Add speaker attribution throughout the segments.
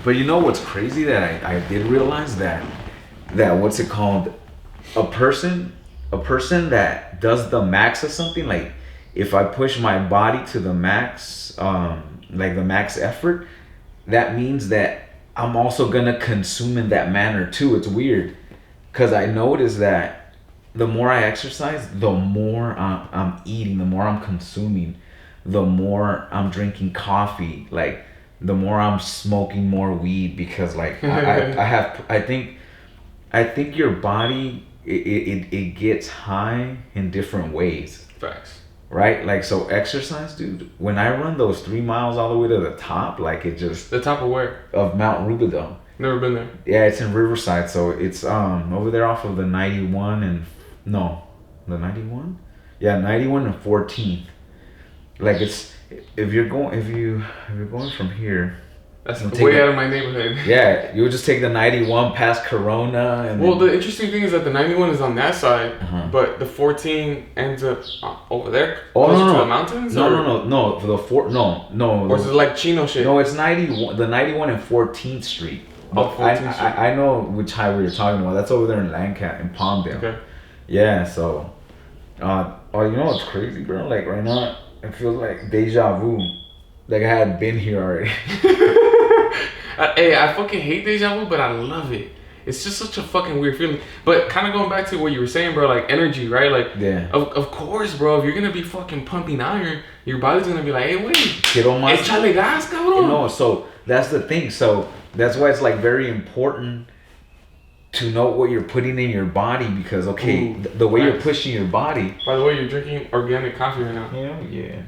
Speaker 1: But you know what's crazy that I did realize that what's it called? A person a person that does the max of something, like if I push my body to the max, like the max effort, that means that I'm also gonna consume in that manner too. It's weird because I notice that the more I exercise, the more I'm eating, the more I'm consuming, the more I'm drinking coffee, like the more I'm smoking more weed because like I think your body it gets high in different ways,
Speaker 2: Facts.
Speaker 1: right? Like so exercise, dude. When I run those 3 miles all the way to the top, like it just
Speaker 2: The top of where?
Speaker 1: of Mount Rubidoux.
Speaker 2: Never been there.
Speaker 1: Yeah, it's in Riverside, so it's over there off of the 91 and no, the 91. Yeah, 91 and 14th. Like it's if you're going from here.
Speaker 2: That's
Speaker 1: you'll
Speaker 2: way
Speaker 1: take
Speaker 2: out of my neighborhood.
Speaker 1: Yeah, you would just take the 91 past Corona and
Speaker 2: Well,
Speaker 1: then,
Speaker 2: the interesting thing is that the 91 is on that side,
Speaker 1: Uh-huh.
Speaker 2: but the 14 ends up over there,
Speaker 1: Oh,
Speaker 2: closer
Speaker 1: no,
Speaker 2: to
Speaker 1: no.
Speaker 2: the mountains.
Speaker 1: No,
Speaker 2: or,
Speaker 1: no, no, no. For the four, no, no.
Speaker 2: Or is it like Chino shit?
Speaker 1: No, it's 91. The 91 and 14th Street.
Speaker 2: Oh,
Speaker 1: But
Speaker 2: 14th Street.
Speaker 1: I know which highway you're talking about. That's over there in Lancaster, in Palmdale.
Speaker 2: Okay.
Speaker 1: Yeah. So, oh, you know what's crazy, bro? Like right now, it feels like deja vu. Like I had been here already.
Speaker 2: Hey, I fucking hate deja vu, but I love it. It's just such a fucking weird feeling. But kind of going back to what you were saying, bro, like energy, right? Like,
Speaker 1: Yeah.
Speaker 2: of course, bro, if you're gonna be fucking pumping iron, your body's gonna be like, hey, wait,
Speaker 1: Quiero más.
Speaker 2: échale gas, cabrón.
Speaker 1: No, so that's the thing. So that's why it's like very important to know what you're putting in your body because
Speaker 2: Ooh,
Speaker 1: the way you're
Speaker 2: facts.
Speaker 1: pushing your body.
Speaker 2: By the way, you're drinking organic coffee right now.
Speaker 1: Hell yeah.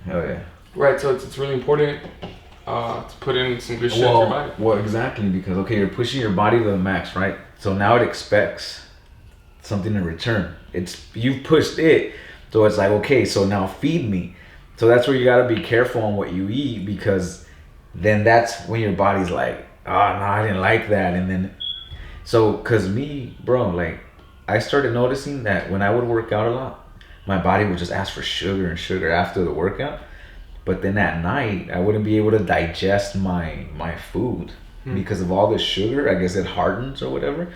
Speaker 1: Hell yeah.
Speaker 2: Right, so it's really important to put in some good shit to your body.
Speaker 1: Well, exactly because you're pushing your body to the max, right? So now it expects something in return. You've pushed it, so it's like okay, so now feed me. So that's where you gotta be careful on what you eat because then that's when your body's like, oh no, I didn't like that, and then cause me, bro, like I started noticing that when I would work out a lot, my body would just ask for sugar and sugar after the workout. But then at night, I wouldn't be able to digest my food because of all the sugar. I guess it hardens or whatever,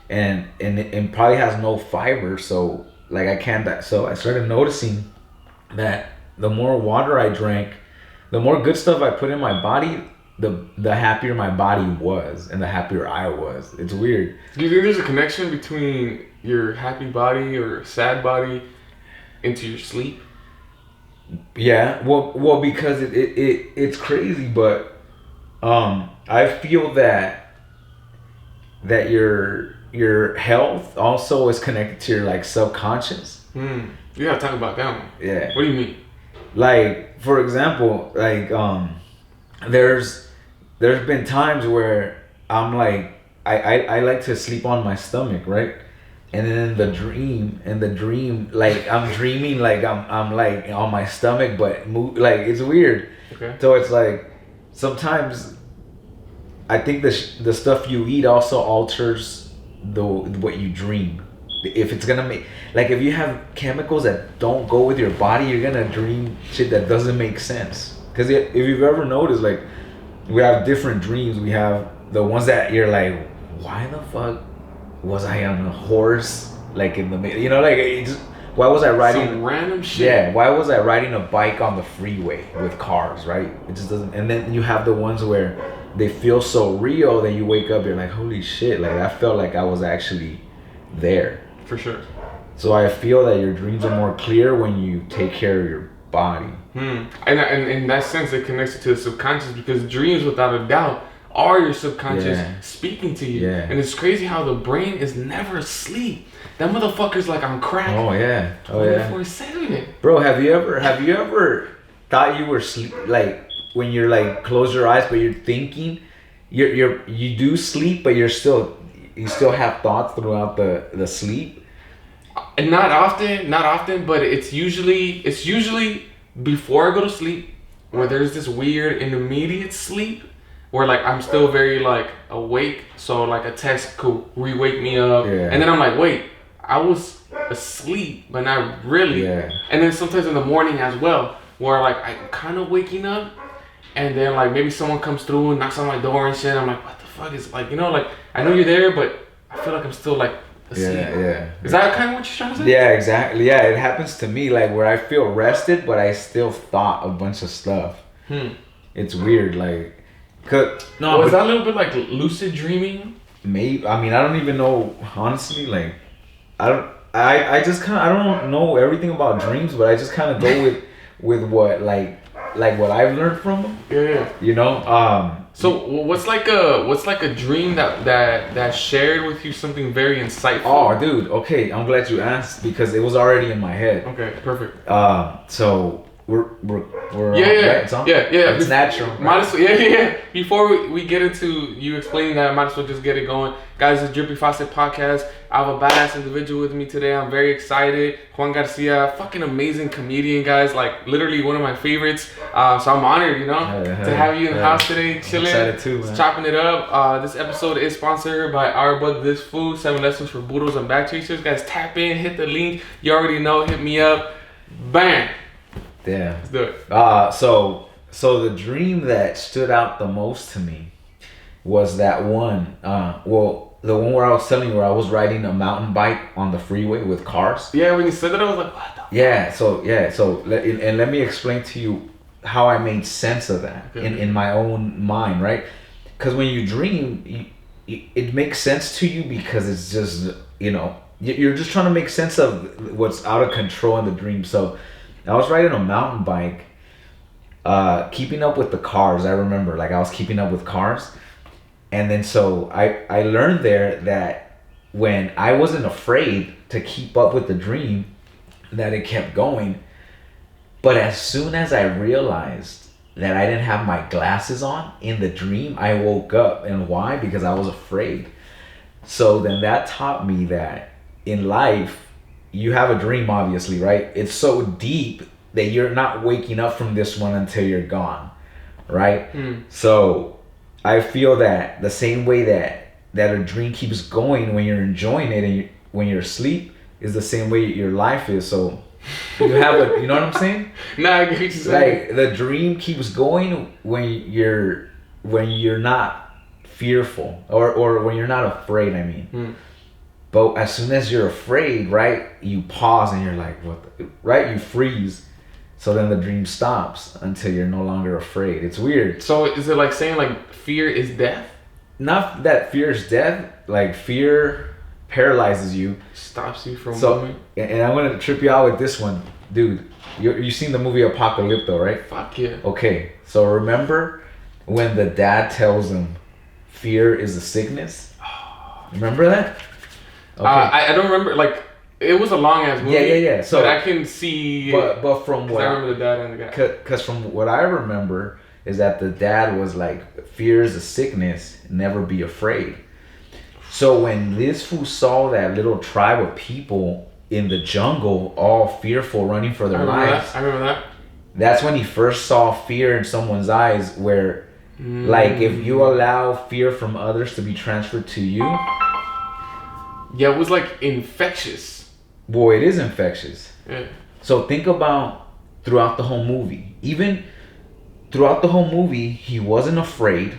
Speaker 1: and it probably has no fiber. So like I can't. So I started noticing that the more water I drank, the more good stuff I put in my body, the happier my body was, and the happier I was. It's weird.
Speaker 2: Do you think there's a connection between your happy body or sad body into your sleep?
Speaker 1: Yeah, well, because it's crazy, but I feel that your health also is connected to your like subconscious.
Speaker 2: You gotta talk about that one.
Speaker 1: Yeah.
Speaker 2: What do you mean?
Speaker 1: Like for example, like there's been times where I'm like I like to sleep on my stomach, right? And then in the dream, like I'm dreaming like I'm like on my stomach, but like it's weird.
Speaker 2: Okay.
Speaker 1: So it's like sometimes I think the stuff you eat also alters what you dream. If it's gonna make like if you have chemicals that don't go with your body, you're gonna dream shit that doesn't make sense. Because if you've ever noticed, like we have different dreams. We have the ones that you're like, why the fuck was I on a horse? Like in the you know, like why was I riding
Speaker 2: Some random shit.
Speaker 1: Yeah, why was I riding a bike on the freeway with cars, right? It just doesn't. And then you have the ones where they feel so real that you wake up, you're like, holy shit, like I felt like I was actually there.
Speaker 2: For sure.
Speaker 1: So I feel that your dreams are more clear when you take care of your body.
Speaker 2: And in that sense, it connects it to the subconscious because dreams, without a doubt, are your subconscious speaking to you.
Speaker 1: Yeah.
Speaker 2: And it's crazy how the brain is never asleep. That motherfucker's like on crack.
Speaker 1: Oh yeah.
Speaker 2: 24/7.
Speaker 1: Bro, have you ever thought you were sleep like when you're like close your eyes but you're thinking you do sleep but you still have thoughts throughout the sleep?
Speaker 2: And not often, but it's usually before I go to sleep where there's this weird intermediate sleep where like I'm still very like awake, so like a text could re-wake me up, and then I'm like, wait, I was asleep, but not really.
Speaker 1: Yeah.
Speaker 2: And then sometimes in the morning as well, where like I'm kind of waking up, and then like maybe someone comes through and knocks on my door and shit. I'm like, what the fuck is like, you know, like I know you're there, but I feel like I'm still like asleep.
Speaker 1: Yeah.
Speaker 2: Is that kind of what you're trying to say?
Speaker 1: Yeah, exactly. Yeah, it happens to me like where I feel rested, but I still thought a bunch of stuff. It's weird, like,
Speaker 2: is that a little bit like lucid dreaming?
Speaker 1: Maybe. I mean, I don't even know. Honestly, like, I just kind of I don't know everything about dreams, but I just kind of go with what like what I've learned from them.
Speaker 2: Yeah.
Speaker 1: You know.
Speaker 2: So what's like a dream that shared with you something very insightful?
Speaker 1: Oh, dude. Okay, I'm glad you asked because it was already in my head.
Speaker 2: Okay, perfect.
Speaker 1: So we're
Speaker 2: yeah.
Speaker 1: It's on?
Speaker 2: Yeah.
Speaker 1: It's natural. Right?
Speaker 2: Might as well, yeah. Before we get into you explaining that, I might as well just get it going. Guys, it's Drippy Faucet Podcast. I have a badass individual with me today. I'm very excited. Juan Garcia, fucking amazing comedian, guys. Like literally one of my favorites. So I'm honored, you know, to have you in the house today, chilling,
Speaker 1: excited too, man.
Speaker 2: chopping it up. This episode is sponsored by Our Bug This Food, 7 lessons for Boodles and Back Chasers. Guys, tap in, hit the link. You already know, hit me up. Bam.
Speaker 1: Yeah.
Speaker 2: Let's do it.
Speaker 1: So the dream that stood out the most to me was that one. The one where I was telling you where I was riding a mountain bike on the freeway with cars.
Speaker 2: Yeah, when you said that, I was like, what the fuck?
Speaker 1: And let me explain to you how I made sense of that in my own mind, right? Because when you dream, it makes sense to you because it's just, you know, you're just trying to make sense of what's out of control in the dream. So I was riding a mountain bike, keeping up with the cars. I remember, like, I was keeping up with cars. And then so I learned there that when I wasn't afraid to keep up with the dream, that it kept going. But as soon as I realized that I didn't have my glasses on in the dream, I woke up. And why? Because I was afraid. So then that taught me that in life, you have a dream, obviously, right? It's so deep that you're not waking up from this one until you're gone, right? So I feel that the same way that a dream keeps going when you're enjoying it and when you're asleep is the same way your life is. So you have you know what I'm saying?
Speaker 2: Nah, I get what you're saying.
Speaker 1: Like the dream keeps going when you're not fearful or when you're not afraid. I mean, but as soon as you're afraid, right, you pause and you're like, what? Right, you freeze. So then the dream stops until you're no longer afraid. It's weird.
Speaker 2: So is it like saying like fear is death?
Speaker 1: Not that fear is death. Like fear paralyzes you.
Speaker 2: Stops you from moving.
Speaker 1: And I'm going to trip you out with this one. Dude, you seen the movie Apocalypto, right?
Speaker 2: Fuck yeah.
Speaker 1: Okay, so remember when the dad tells him fear is a sickness? Remember that? Okay.
Speaker 2: I don't remember, like, it was a long ass movie.
Speaker 1: Yeah. So
Speaker 2: but I can see.
Speaker 1: But from what
Speaker 2: I remember the dad and the guy.
Speaker 1: Because from what I remember is that the dad was like, "Fear is a sickness. Never be afraid." So when this fool saw that little tribe of people in the jungle, all fearful, running for their lives,
Speaker 2: I remember that.
Speaker 1: That's when he first saw fear in someone's eyes. Where, like, if you allow fear from others to be transferred to you.
Speaker 2: Yeah, it was like infectious.
Speaker 1: Boy, it is infectious.
Speaker 2: Yeah.
Speaker 1: So think about throughout the whole movie. Even throughout the whole movie, he wasn't afraid.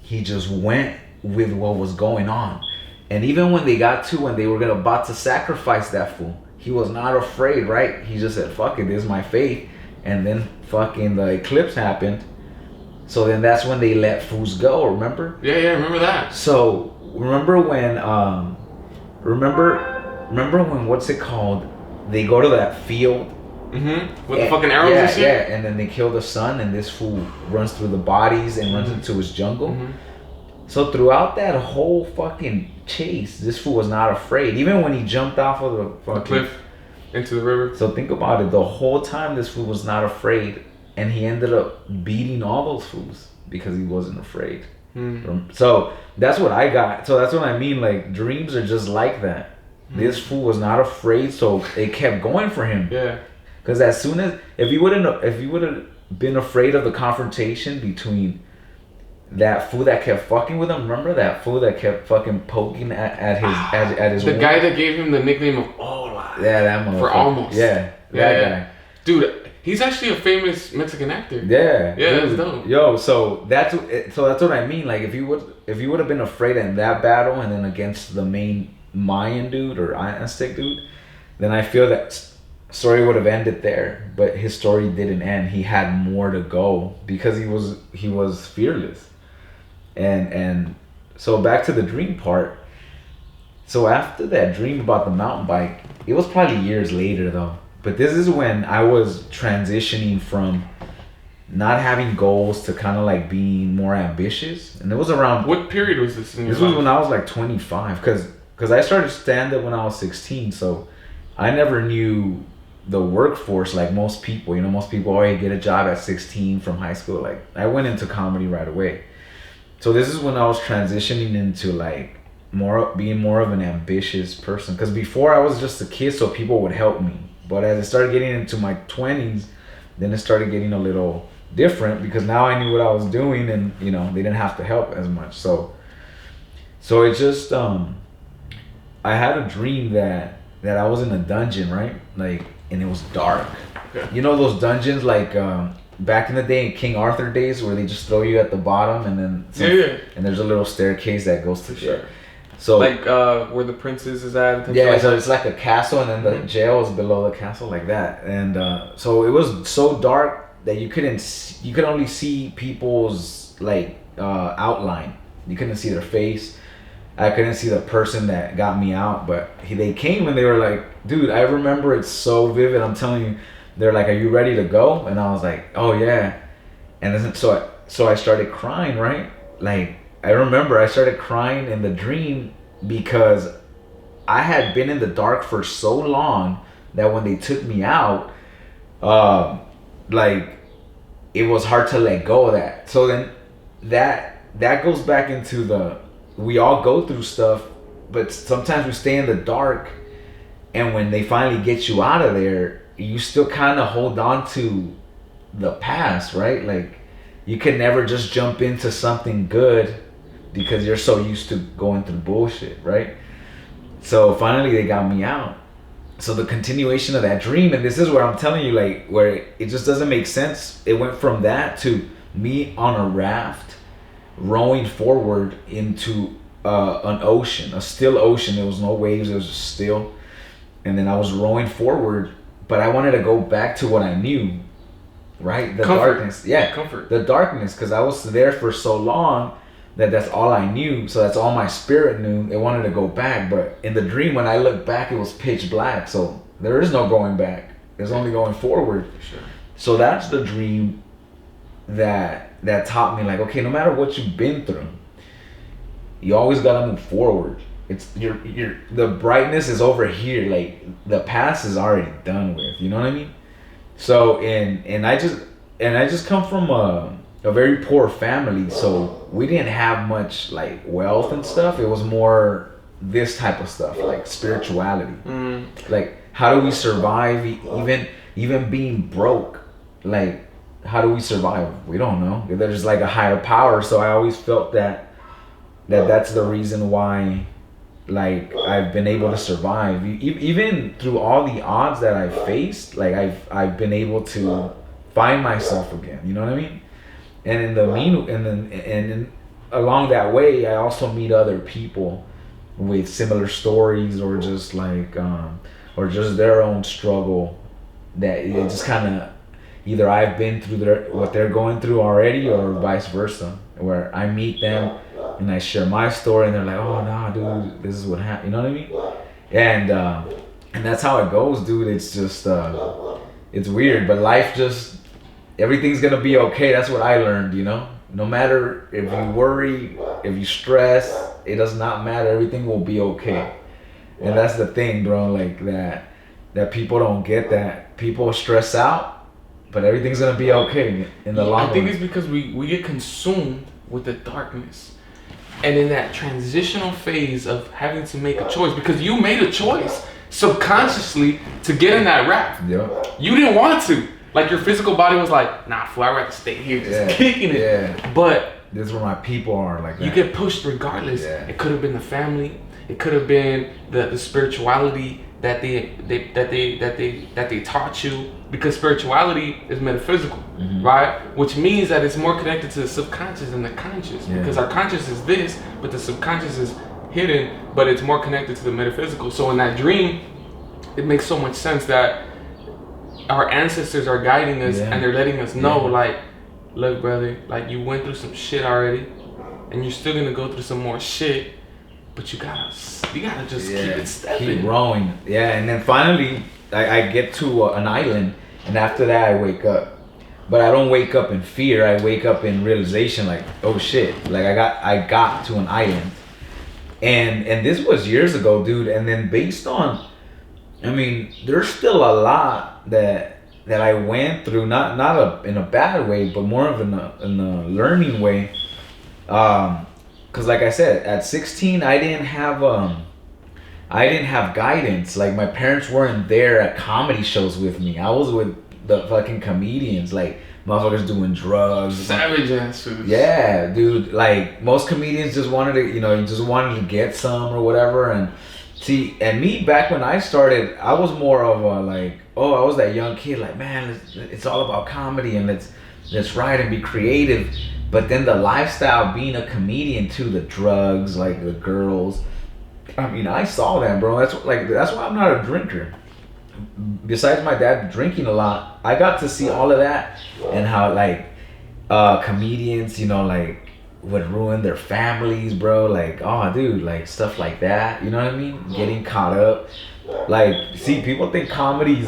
Speaker 1: He just went with what was going on. And even when they got to when they were about to sacrifice that fool, he was not afraid, right? He just said, fuck it, this is my faith. And then fucking the eclipse happened. So then that's when they let fools go, remember?
Speaker 2: Yeah, I remember that.
Speaker 1: So remember when remember when what's it called? They go to that field.
Speaker 2: With the fucking arrows and shit?
Speaker 1: Yeah, and then they kill the son and this fool runs through the bodies and runs into his jungle. So throughout that whole fucking chase, this fool was not afraid. Even when he jumped off of the fucking
Speaker 2: cliff into the river.
Speaker 1: So think about it. The whole time this fool was not afraid. And he ended up beating all those fools because he wasn't afraid. So that's what I got. So that's what I mean. Like, dreams are just like that. This fool was not afraid, so it kept going for him.
Speaker 2: Yeah.
Speaker 1: Because as soon as if you would have been afraid of the confrontation between that fool that kept fucking with him, remember that fool that kept fucking poking at his
Speaker 2: the guy
Speaker 1: wound?
Speaker 2: that gave him the nickname of Ola.
Speaker 1: Yeah, that motherfucker.
Speaker 2: For almost.
Speaker 1: Yeah, that guy.
Speaker 2: Dude, He's actually a famous Mexican actor.
Speaker 1: Yeah,
Speaker 2: Yeah, that's dope.
Speaker 1: Yo, so that's what I mean. Like if you would have been afraid in that battle and then against the main Mayan dude or Aztec dude, then I feel that story would have ended there. But his story didn't end. He had more to go because he was fearless. And so back to the dream part. So after that dream about the mountain bike, it was probably years later though. But this is when I was transitioning from not having goals to kind of like being more ambitious. And it was around...
Speaker 2: What period was this in your
Speaker 1: life? This was when I was like 25. Because I started stand-up when I was 16. So I never knew the workforce like most people. You know, most people already get a job at 16 from high school. Like I went into comedy right away. So this is when I was transitioning into like being more of an ambitious person. Because before I was just a kid so people would help me. But as I started getting into my 20s, then it started getting a little different because now I knew what I was doing and, you know, they didn't have to help as much. So it just, I had a dream that I was in a dungeon, right? Like, and it was dark. Okay. You know those dungeons like back in the day, in King Arthur days, where they just throw you at the bottom and then and there's a little staircase that goes to
Speaker 2: sure.
Speaker 1: So
Speaker 2: like where the princess is at.
Speaker 1: Yeah, so it's like a castle, and then the jail is below the castle, like that. And so it was so dark that you could only see people's like outline. You couldn't see their face. I couldn't see the person that got me out, but they came and they were like, "Dude, I remember it so vivid. I'm telling you." They're like, "Are you ready to go?" And I was like, "Oh yeah." And then so I started crying, right? Like. I remember I started crying in the dream because I had been in the dark for so long that when they took me out, like it was hard to let go of that. So then that goes back into we all go through stuff, but sometimes we stay in the dark, and when they finally get you out of there, you still kind of hold on to the past, right? Like you can never just jump into something good because you're so used to going through bullshit, right? So finally they got me out. So the continuation of that dream, and this is where I'm telling you, like, where it just doesn't make sense. It went from that to me on a raft rowing forward into an ocean, a still ocean. There was no waves, it was just still. And then I was rowing forward, but I wanted to go back to what I knew, right? The
Speaker 2: comfort.
Speaker 1: Darkness. Yeah,
Speaker 2: comfort.
Speaker 1: The darkness, because I was there for so long that's all I knew. So that's all my spirit knew. It wanted to go back, but in the dream, when I looked back, it was pitch black. So there is no going back. There's only going forward.
Speaker 2: Sure.
Speaker 1: So that's the dream that taught me, like, okay, no matter what you've been through, you always gotta move forward. It's the brightness is over here. Like the past is already done with. You know what I mean? So and I just come from a very poor family, so we didn't have much like wealth and stuff. It was more this type of stuff, like spirituality. Like how do we survive even being broke? Like how do we survive? We don't know. There's like a higher power. So I always felt that's the reason why, like, I've been able to survive even through all the odds that I've faced. Like I've been able to find myself again. You know what I mean? And and along that way, I also meet other people with similar stories, or just like or just their own struggle. That it just kind of either I've been through what they're going through already, or vice versa, where I meet them and I share my story, and they're like, "Oh no, dude, this is what happened." You know what I mean? And that's how it goes, dude. It's just it's weird, but life just. Everything's gonna be okay. That's what I learned, you know? No matter if you worry, if you stress, it does not matter. Everything will be okay. And that's the thing, bro, like that people don't get that. People stress out, but everything's gonna be okay in the long run.
Speaker 2: I think it's because we get consumed with the darkness. And in that transitional phase of having to make a choice, because you made a choice subconsciously to get in that raft.
Speaker 1: Yeah.
Speaker 2: You didn't want to. Like your physical body was like, nah, fool, I'd rather stay here just kicking it.
Speaker 1: Yeah.
Speaker 2: But
Speaker 1: this is where my people are, like that.
Speaker 2: You get pushed regardless.
Speaker 1: Yeah.
Speaker 2: It could have been the family. It could have been the spirituality that they taught you, because spirituality is metaphysical, right? Which means that it's more connected to the subconscious than the conscious, because our conscious is this, but the subconscious is hidden, but it's more connected to the metaphysical. So in that dream, it makes so much sense that our ancestors are guiding us, and they're letting us know, like, look, brother, like, you went through some shit already, and you're still gonna go through some more shit, but you gotta just keep it stepping.
Speaker 1: Keep growing. Yeah, and then finally, I get to an island, and after that, I wake up. But I don't wake up in fear. I wake up in realization, like, oh shit, like I got to an island, and this was years ago, dude. And then based on, I mean, there's still a lot that I went through, not in a bad way, but more of in a learning way. Cause like I said, at 16, I didn't have guidance. Like, my parents weren't there at comedy shows with me. I was with the fucking comedians, like motherfuckers doing drugs.
Speaker 2: Savage asses.
Speaker 1: Yeah, dude. Like, most comedians just wanted to get some or whatever. And see, and me, back when I started, I was more of a, like, I was that young kid, like, man, it's all about comedy, and let's write and be creative. But then the lifestyle of being a comedian too, the drugs, like the girls. I mean, I saw that, bro. That's why I'm not a drinker. Besides my dad drinking a lot, I got to see all of that, and how, like, comedians, like, would ruin their families, bro. Like, oh, dude, like, stuff like that. You know what I mean? Getting caught up. Like, see, people think comedy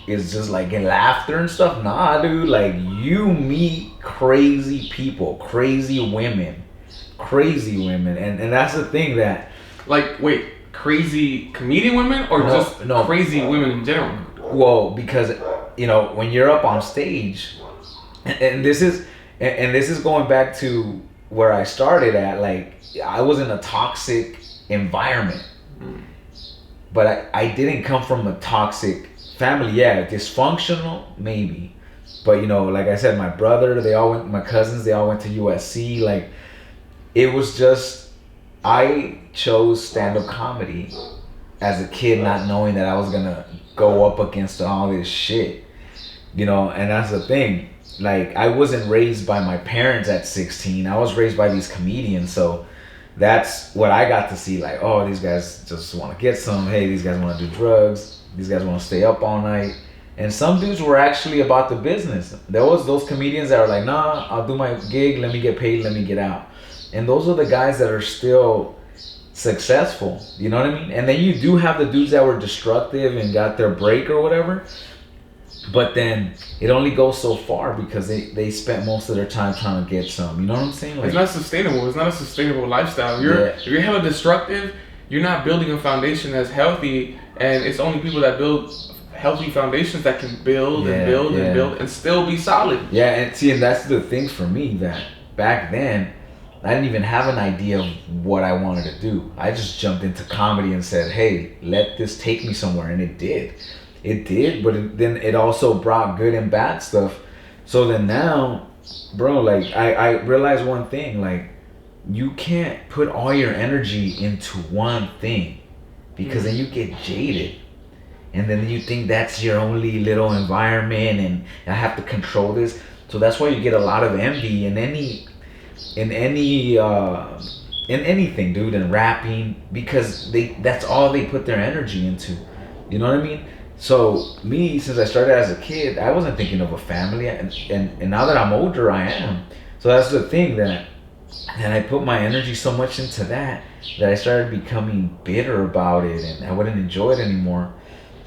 Speaker 1: is just like in laughter and stuff. Nah, dude. Like, you meet crazy people, crazy women, and that's the thing that,
Speaker 2: like, wait, crazy comedian women or crazy women in general?
Speaker 1: Well, because when you're up on stage, and this is going back to where I started at. Like, I was in a toxic environment, but I didn't come from a toxic family. Yeah, dysfunctional maybe, but like I said, my brother, my cousins, they all went to USC. Like, it was just, I chose stand-up comedy as a kid, not knowing that I was gonna go up against all this shit, and that's the thing. Like, I wasn't raised by my parents at 16. I was raised by these comedians, so that's what I got to see. Like, oh, these guys just want to get some. Hey, these guys want to do drugs. These guys want to stay up all night. And some dudes were actually about the business. There was those comedians that were like, nah, I'll do my gig. Let me get paid. Let me get out. And those are the guys that are still successful. You know what I mean? And then you do have the dudes that were destructive and got their break or whatever. But then it only goes so far because they spent most of their time trying to get some. You know what I'm saying? Like,
Speaker 2: it's not sustainable. It's not a sustainable lifestyle. If you're hella destructive, you're not building a foundation that's healthy. And it's only people that build healthy foundations that can build and build and build and still be solid.
Speaker 1: Yeah, and that's the thing for me, that back then I didn't even have an idea of what I wanted to do. I just jumped into comedy and said, hey, let this take me somewhere, and it did. It did, but then it also brought good and bad stuff. So then now, bro, like, I realized one thing, like, you can't put all your energy into one thing, because then you get jaded. And then you think that's your only little environment, and I have to control this. So that's why you get a lot of envy in anything, dude, in rapping, because that's all they put their energy into. You know what I mean? So me, since I started as a kid, I wasn't thinking of a family, and now that I'm older, I am. So that's the thing, that I put my energy so much into that I started becoming bitter about it, and I wouldn't enjoy it anymore.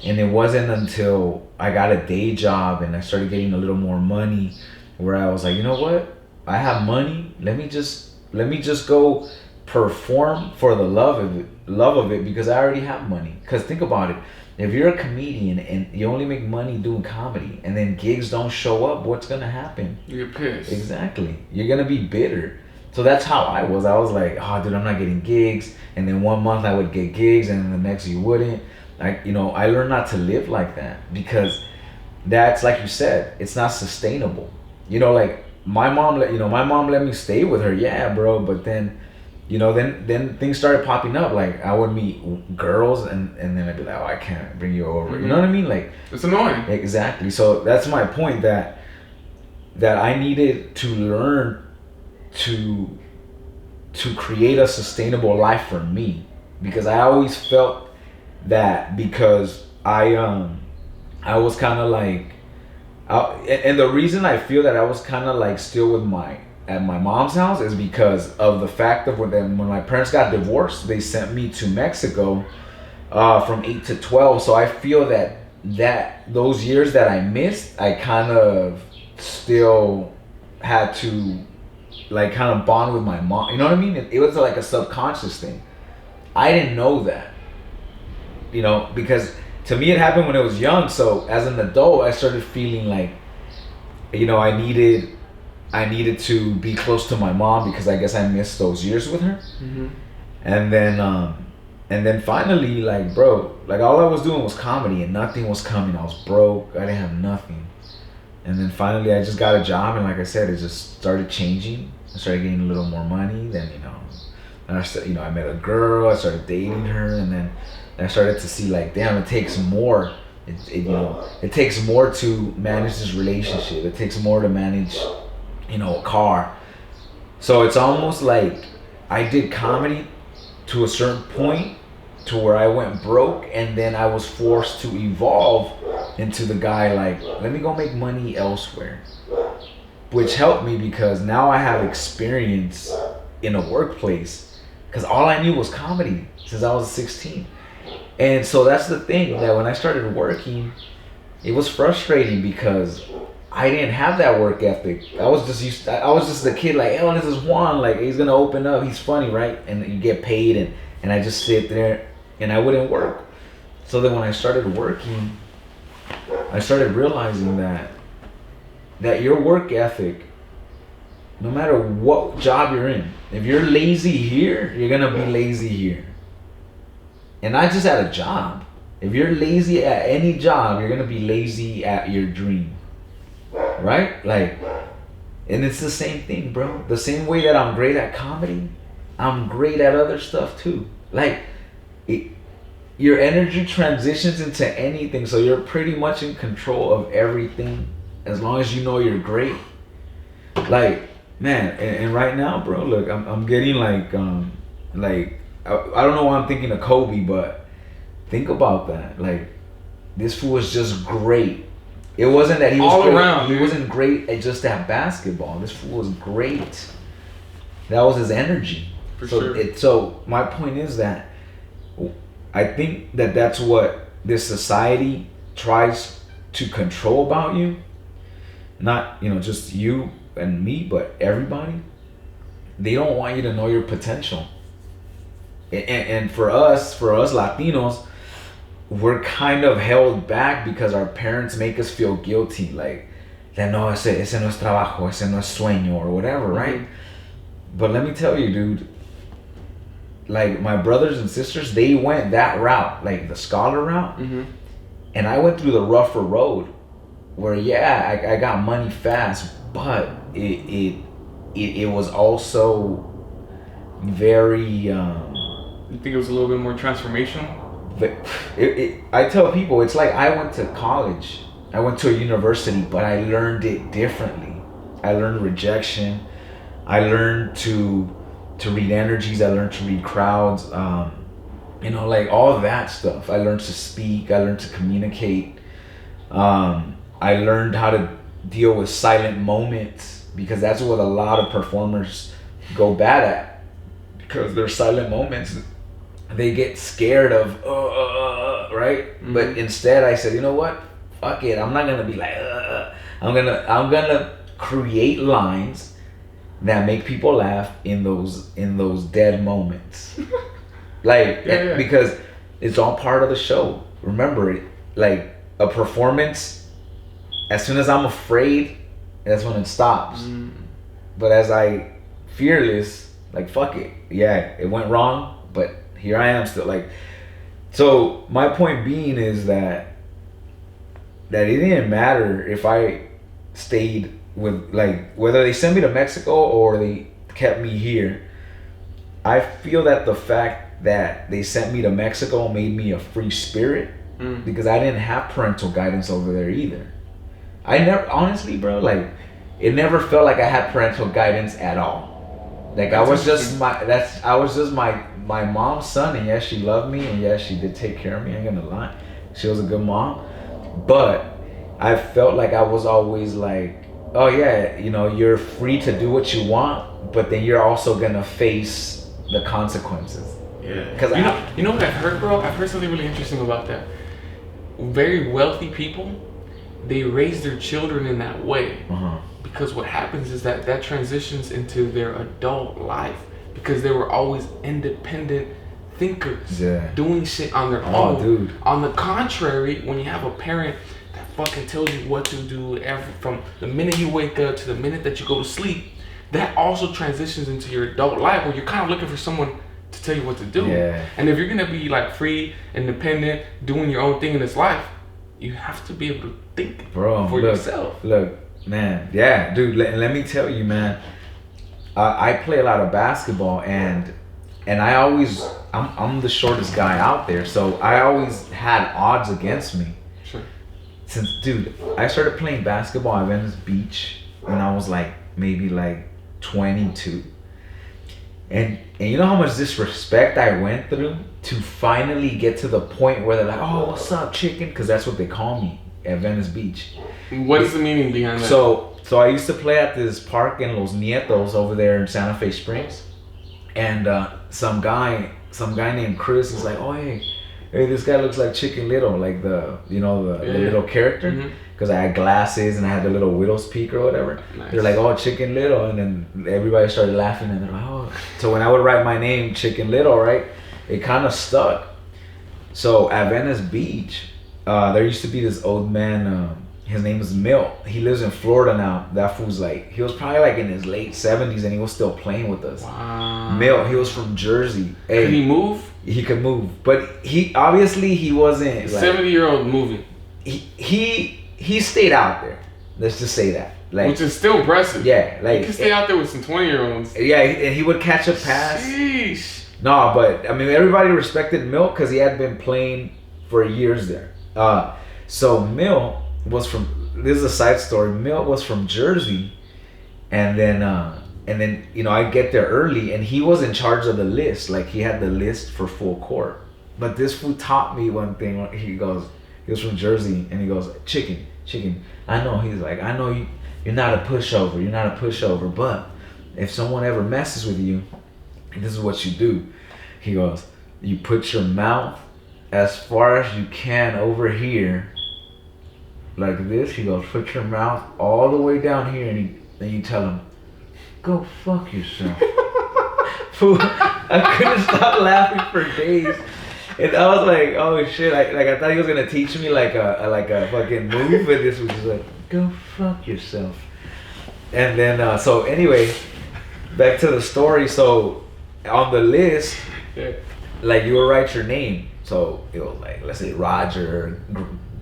Speaker 1: And it wasn't until I got a day job and I started getting a little more money where I was like, you know what? I have money. Let me just go perform for the love of it, because I already have money. Because think about it. If you're a comedian and you only make money doing comedy, and then gigs don't show up, what's gonna happen?
Speaker 2: You get pissed.
Speaker 1: Exactly. You're gonna be bitter. So that's how I was. I was like, oh, dude, I'm not getting gigs. And then one month I would get gigs, and then the next you wouldn't. I learned not to live like that, because that's, like you said, it's not sustainable. Like, my mom let me stay with her, yeah, bro. But then you know, then things started popping up. Like I would meet girls, and then I'd be like, oh, I can't bring you over.
Speaker 2: Mm-hmm.
Speaker 1: You know what I mean? Like
Speaker 2: it's annoying.
Speaker 1: Exactly. So that's my point, that I needed to learn to create a sustainable life for me, because I always felt that, because I was kind of like, and the reason I feel that I was kind of like still at my mom's house is because of the fact of when my parents got divorced, they sent me to Mexico from 8 to 12. So I feel that those years that I missed, I kind of still had to like kind of bond with my mom. You know what I mean? It was like a subconscious thing. I didn't know that, you know, because to me it happened when I was young. So as an adult, I started feeling like, you know, I needed to be close to my mom, because I guess I missed those years with her.
Speaker 2: Mm-hmm.
Speaker 1: And then finally, like, bro, like all I was doing was comedy and nothing was coming. I was broke. I didn't have nothing. And then finally I just got a job, and like I said, it just started changing. I started getting a little more money. Then, you know, I met a girl. I started dating her, and then I started to see like, damn, it takes more. It takes more to manage this relationship. It takes more to manage, you know, a car. So it's almost like I did comedy to a certain point to where I went broke, and then I was forced to evolve into the guy like, let me go make money elsewhere, which helped me because now I have experience in a workplace, because all I knew was comedy since I was 16. And so that's the thing, that when I started working, it was frustrating because I didn't have that work ethic. I was just the kid like, oh, this is Juan, like he's gonna open up, he's funny, right? And you get paid, and I just sit there and I wouldn't work. So then when I started working, I started realizing that your work ethic, no matter what job you're in, if you're lazy here, you're gonna be lazy here. And not just at a job. If you're lazy at any job, you're gonna be lazy at your dream. Right? Like, and it's the same thing, bro. The same way that I'm great at comedy, I'm great at other stuff too. Like, your energy transitions into anything, so you're pretty much in control of everything as long as you know you're great. Like, man, and right now, bro, look, I'm getting like I don't know why I'm thinking of Kobe, but think about that. Like, this fool was just great. It wasn't that he was
Speaker 2: all
Speaker 1: great.
Speaker 2: around.
Speaker 1: He wasn't great at just at basketball. This fool was great. That was his energy.
Speaker 2: For sure.
Speaker 1: So my point is that I think that that's what this society tries to control about you. Not, you know, just you and me, but everybody. They don't want you to know your potential. And for us Latinos, we're kind of held back because our parents make us feel guilty, like that, no, ese no es trabajo, ese no es sueño, or whatever, right? Mm-hmm. But let me tell you, dude, like my brothers and sisters, they went that route, like the scholar route.
Speaker 2: Mm-hmm.
Speaker 1: And I went through the rougher road where, yeah, I got money fast, but it was also very
Speaker 2: you think it was a little bit more transformational?
Speaker 1: I tell people, it's like I went to college, I went to a university, but I learned it differently. I learned rejection. I learned to read energies. I learned to read crowds. You know, like all of that stuff. I learned to speak. I learned to communicate. I learned how to deal with silent moments, because that's what a lot of performers go bad at, because their silent moments, they get scared of, right? Mm-hmm. But instead I said, you know what? Fuck it. I'm not gonna be like, I'm gonna create lines that make people laugh in those dead moments. Like, yeah. Because it's all part of the show. Remember, like a performance, as soon as I'm afraid, that's when it stops. Mm. But as I fearless, like, fuck it. Yeah, it went wrong, but here I am still. Like, so my point being is that it didn't matter if I stayed with, like, whether they sent me to Mexico or they kept me here. I feel that the fact that they sent me to Mexico made me a free spirit because I didn't have parental guidance over there either. I never, honestly, bro, like, it never felt like I had parental guidance at all. Like, I was just my mom's son, and yes, she loved me, and yes, she did take care of me. I ain't gonna lie, she was a good mom, but I felt like I was always like, oh yeah, you know, you're free to do what you want, but then you're also gonna face the consequences.
Speaker 2: Yeah. Because you know what I've heard, bro? I've heard something really interesting about that. Very wealthy people, they raise their children in that way. Because what happens is that transitions into their adult life, because they were always independent thinkers, doing shit on their own. Dude. On the contrary, when you have a parent that fucking tells you what to do from the minute you wake up to the minute that you go to sleep, that also transitions into your adult life where you're kind of looking for someone to tell you what to do. And if you're gonna be like free, independent, doing your own thing in this life, you have to be able to think for yourself.
Speaker 1: Look, man, yeah, dude. Let me tell you, man. I play a lot of basketball, and I'm the shortest guy out there, so I always had odds against me.
Speaker 2: Sure.
Speaker 1: Since, dude, I started playing basketball at Venice Beach when I was like maybe like 22. And you know how much disrespect I went through to finally get to the point where they're like, oh, what's up, chicken? Because that's what they call me at Venice Beach.
Speaker 2: What is the meaning behind that?
Speaker 1: So I used to play at this park in Los Nietos over there in Santa Fe Springs. And some guy named Chris is like, oh, hey, this guy looks like Chicken Little, like the little character. Because I had glasses and I had the little widow's peak or whatever. Nice. They're like, oh, Chicken Little. And then everybody started laughing and they're like, oh. So when I would write my name, Chicken Little, right, it kind of stuck. So at Venice Beach, there used to be this old man, his name is Milt. He lives in Florida now. That fool's like, he was probably like in his late 70s and he was still playing with us.
Speaker 2: Wow.
Speaker 1: Milt, he was from Jersey. Hey,
Speaker 2: could he move?
Speaker 1: He could move. But he wasn't like...
Speaker 2: 70-year-old moving.
Speaker 1: He stayed out there. Let's just say that. Like,
Speaker 2: which is still impressive.
Speaker 1: Yeah. Like,
Speaker 2: he could stay out there with some 20-year-olds.
Speaker 1: Yeah, and he would catch a pass.
Speaker 2: Sheesh.
Speaker 1: No, but I mean, everybody respected Milt because he had been playing for years there. So Milt was from... This is a side story. Milt was from Jersey. And then I get there early and he was in charge of the list. Like, he had the list for full court. But this fool taught me one thing. He was from Jersey, and he goes, chicken, I know. He's like, I know you're not a pushover, but if someone ever messes with you, this is what you do. He goes, you put your mouth as far as you can over here, like this. He goes, put your mouth all the way down here, and then you tell him, go fuck yourself. Fool, I couldn't stop laughing for days. And I was like, oh shit! I thought he was gonna teach me like a fucking move, but this was just like, go fuck yourself. And then so anyway, back to the story. So on the list, like, you would write your name. So it was like, let's say Roger,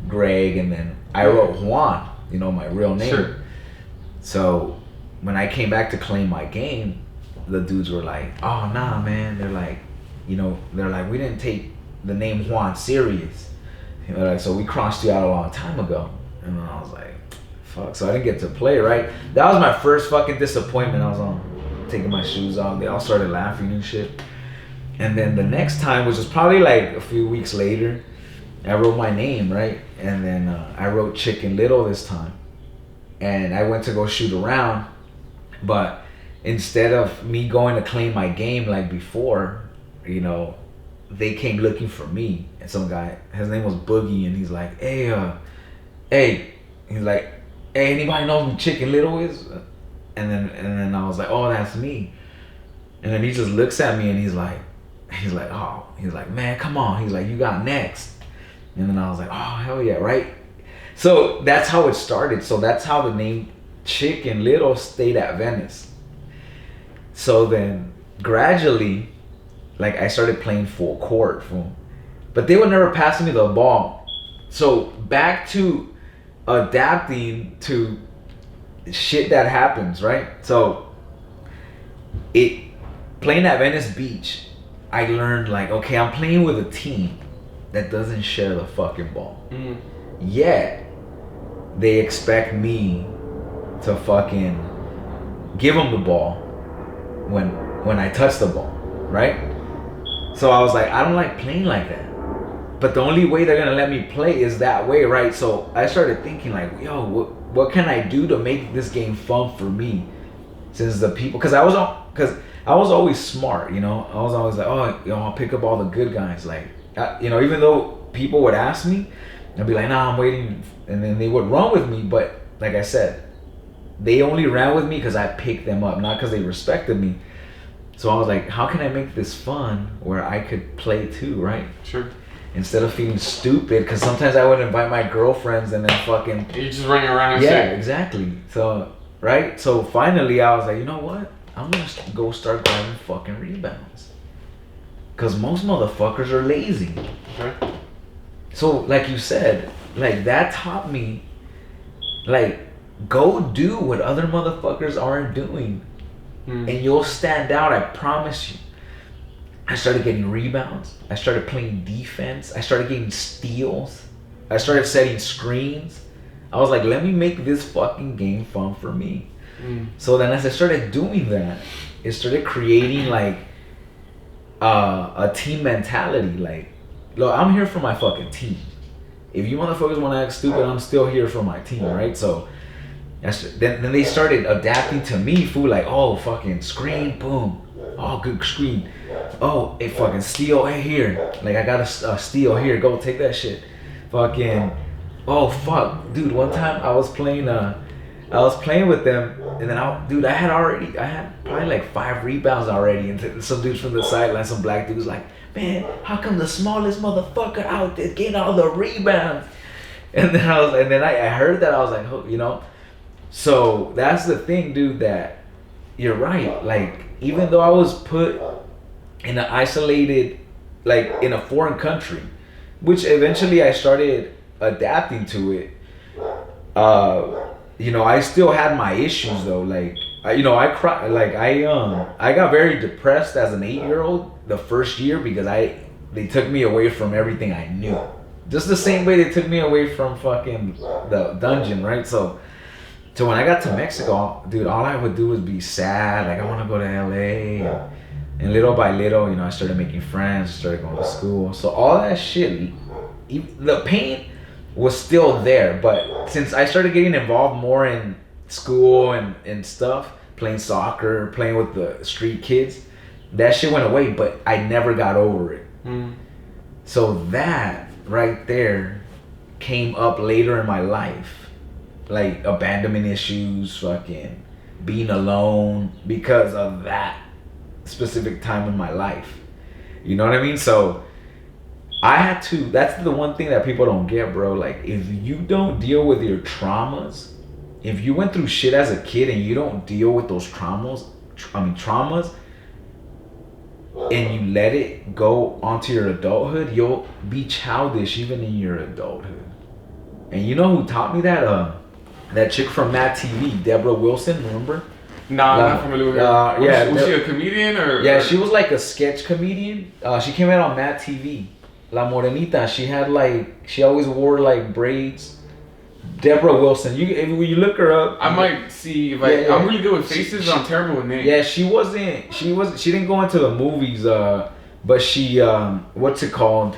Speaker 1: Greg, and then I wrote Juan. You know, my real name.
Speaker 2: Sure.
Speaker 1: So when I came back to claim my game, the dudes were like, oh nah, man. They're like, we didn't take the name Juan serious. Like, so we crossed you out a long time ago. And then I was like, fuck. So I didn't get to play, right? That was my first fucking disappointment. I was taking my shoes off. They all started laughing and shit. And then the next time, which was probably like a few weeks later, I wrote my name, right? And then I wrote Chicken Little this time. And I went to go shoot around. But instead of me going to claim my game like before, they came looking for me. And some guy, his name was Boogie, and he's like, hey, he's like, hey, anybody knows who Chicken Little is? And then I was like, oh, that's me. And then he just looks at me and he's like, man, come on. He's like, you got next. And then I was like, oh, hell yeah, right? So that's how it started. So that's how the name Chicken Little stayed at Venice. So then gradually, like, I started playing full court, but they would never pass me the ball. So back to adapting to shit that happens, right? So playing at Venice Beach, I learned like, okay, I'm playing with a team that doesn't share the fucking ball. Yet they expect me to fucking give them the ball when I touch the ball, right? So I was like, I don't like playing like that. But the only way they're gonna let me play is that way, right? So I started thinking like, yo, what can I do to make this game fun for me? Since the people, because I was always smart, you know. I was always like, oh, you know, I'll pick up all the good guys, like, you know, even though people would ask me, I'd be like, nah, I'm waiting, and then they would run with me. But like I said, they only ran with me because I picked them up, not because they respected me. So I was like, how can I make this fun where I could play too, right?
Speaker 2: Sure.
Speaker 1: Instead of feeling stupid, because sometimes I would invite my girlfriends and then fucking...
Speaker 2: You're just running around and
Speaker 1: yeah,
Speaker 2: shit.
Speaker 1: exactly. So, right? So finally I was like, you know what? I'm going to go start grabbing fucking rebounds. Because most motherfuckers are lazy.
Speaker 2: Okay.
Speaker 1: So, like you said, like that taught me, like, go do what other motherfuckers aren't doing. And you'll stand out, I promise you. I started getting rebounds. I started playing defense. I started getting steals. I started setting screens. I was like, let me make this fucking game fun for me. So then as I started doing that, it started creating like a team mentality. Like, look, I'm here for my fucking team. If you motherfuckers want to act stupid, I'm still here for my team, right? So then they started adapting to me, fool. Like, oh, fucking screen, boom. Oh, good screen. Oh, a fucking steal, hey, here. Like, I got a steal here. Go take that shit. Fucking. Oh fuck, dude. One time I was playing with them, and then I had probably like 5 rebounds already, and some dudes from the sideline, some black dudes, like, man, how come the smallest motherfucker out there getting all the rebounds? And then I heard that, I was like, oh, you know. So that's the thing, dude. That you're right. Like, even though I was put in an isolated, like in a foreign country, which eventually I started adapting to it. You know, I still had my issues though. Like, I cried. Like, I got very depressed as an 8-year-old the first year because they took me away from everything I knew. Just the same way they took me away from fucking the dungeon, right? So when I got to Mexico, dude, all I would do was be sad. Like, I want to go to LA. And little by little, you know, I started making friends, started going to school. So all that shit, the pain was still there. But since I started getting involved more in school and stuff, playing soccer, playing with the street kids, that shit went away. But I never got over it. So that right there came up later in my life. Like abandonment issues, fucking being alone because of that specific time in my life. You know what I mean? So I had to, that's the one thing that people don't get, bro. Like, if you don't deal with your traumas, if you went through shit as a kid and you don't deal with those traumas, and you let it go onto your adulthood, you'll be childish even in your adulthood. And you know who taught me that? That chick from Mad TV, Deborah Wilson, remember?
Speaker 2: Nah, I'm not familiar with her.
Speaker 1: Yeah,
Speaker 2: was she a comedian or?
Speaker 1: Yeah, she was like a sketch comedian. She came out on Mad TV. La Morenita. She had like, she always wore like braids. Deborah Wilson. If you look her up,
Speaker 2: I might see. If I'm really good with faces. I'm terrible with names.
Speaker 1: Yeah, she didn't go into the movies. But she, what's it called?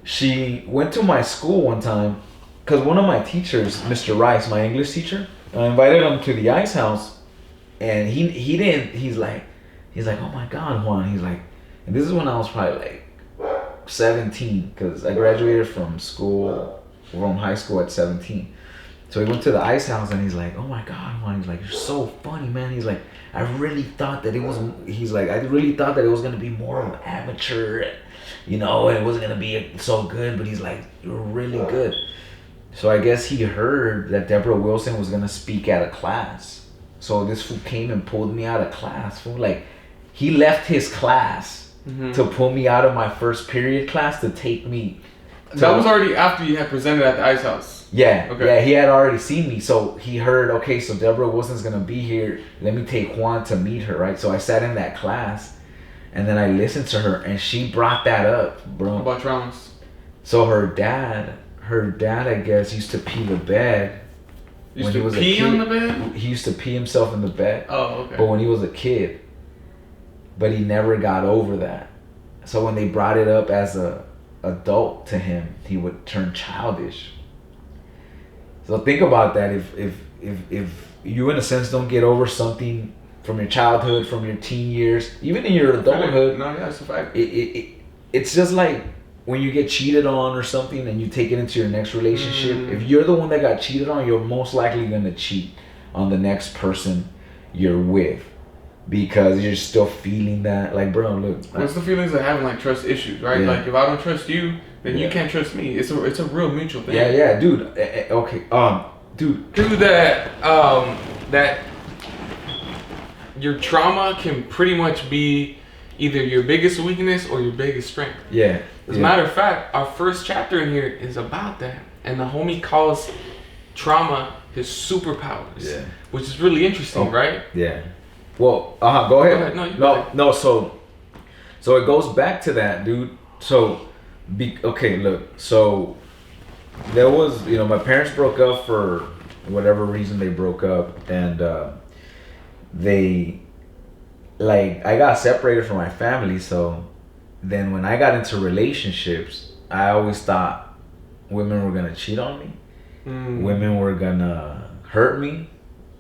Speaker 1: She went to my school one time. Because one of my teachers, Mr. Rice, my English teacher, I invited him to the ice house, and he's like, oh my God, Juan, he's like, and this is when I was probably like 17, because I graduated from high school at 17. So he went to the ice house, and he's like, oh my God, Juan, he's like, you're so funny, man. He's like, I really thought that it was going to be more of an amateur, you know, and it wasn't going to be so good, but he's like, you're really good. So I guess he heard that Deborah Wilson was gonna speak at a class. So this fool came and pulled me out of class. Like, he left his class to pull me out of my first period class to take me
Speaker 2: That was already after you had presented at the ice house.
Speaker 1: Yeah.
Speaker 2: Okay.
Speaker 1: Yeah, he had already seen me. So he heard, okay, so Deborah Wilson's going to be here. Let me take Juan to meet her, right? So I sat in that class and then I listened to her and she brought that up, bro.
Speaker 2: About traumas.
Speaker 1: So her dad, I guess, used to pee the bed.
Speaker 2: Used to pee on the bed?
Speaker 1: He used to pee himself in the bed.
Speaker 2: Oh, okay.
Speaker 1: But when he was a kid. But he never got over that. So when they brought it up as a adult to him, he would turn childish. So think about that. If you in a sense don't get over something from your childhood, from your teen years, even in your adulthood,
Speaker 2: no, yeah, it's a fact.
Speaker 1: It's just like when you get cheated on or something and you take it into your next relationship. If you're the one that got cheated on, you're most likely gonna cheat on the next person you're with. Because you're still feeling that, like, bro, look.
Speaker 2: What's the feelings of having like trust issues, right?
Speaker 1: Yeah.
Speaker 2: Like if I don't trust you, then you can't trust me. It's a real mutual thing.
Speaker 1: Yeah, dude. Okay, dude.
Speaker 2: True that your trauma can pretty much be either your biggest weakness or your biggest strength.
Speaker 1: Yeah.
Speaker 2: As a matter of fact, our first chapter in here is about that, and the homie calls trauma his superpowers.
Speaker 1: Yeah.
Speaker 2: Which is really interesting, right?
Speaker 1: Yeah. Well, go ahead.
Speaker 2: No,
Speaker 1: So it goes back to that, dude. So, okay, look. So there was, my parents broke up for whatever reason they broke up, and I got separated from my family. So then when I got into relationships, I always thought women were gonna cheat on me. Women were gonna hurt me.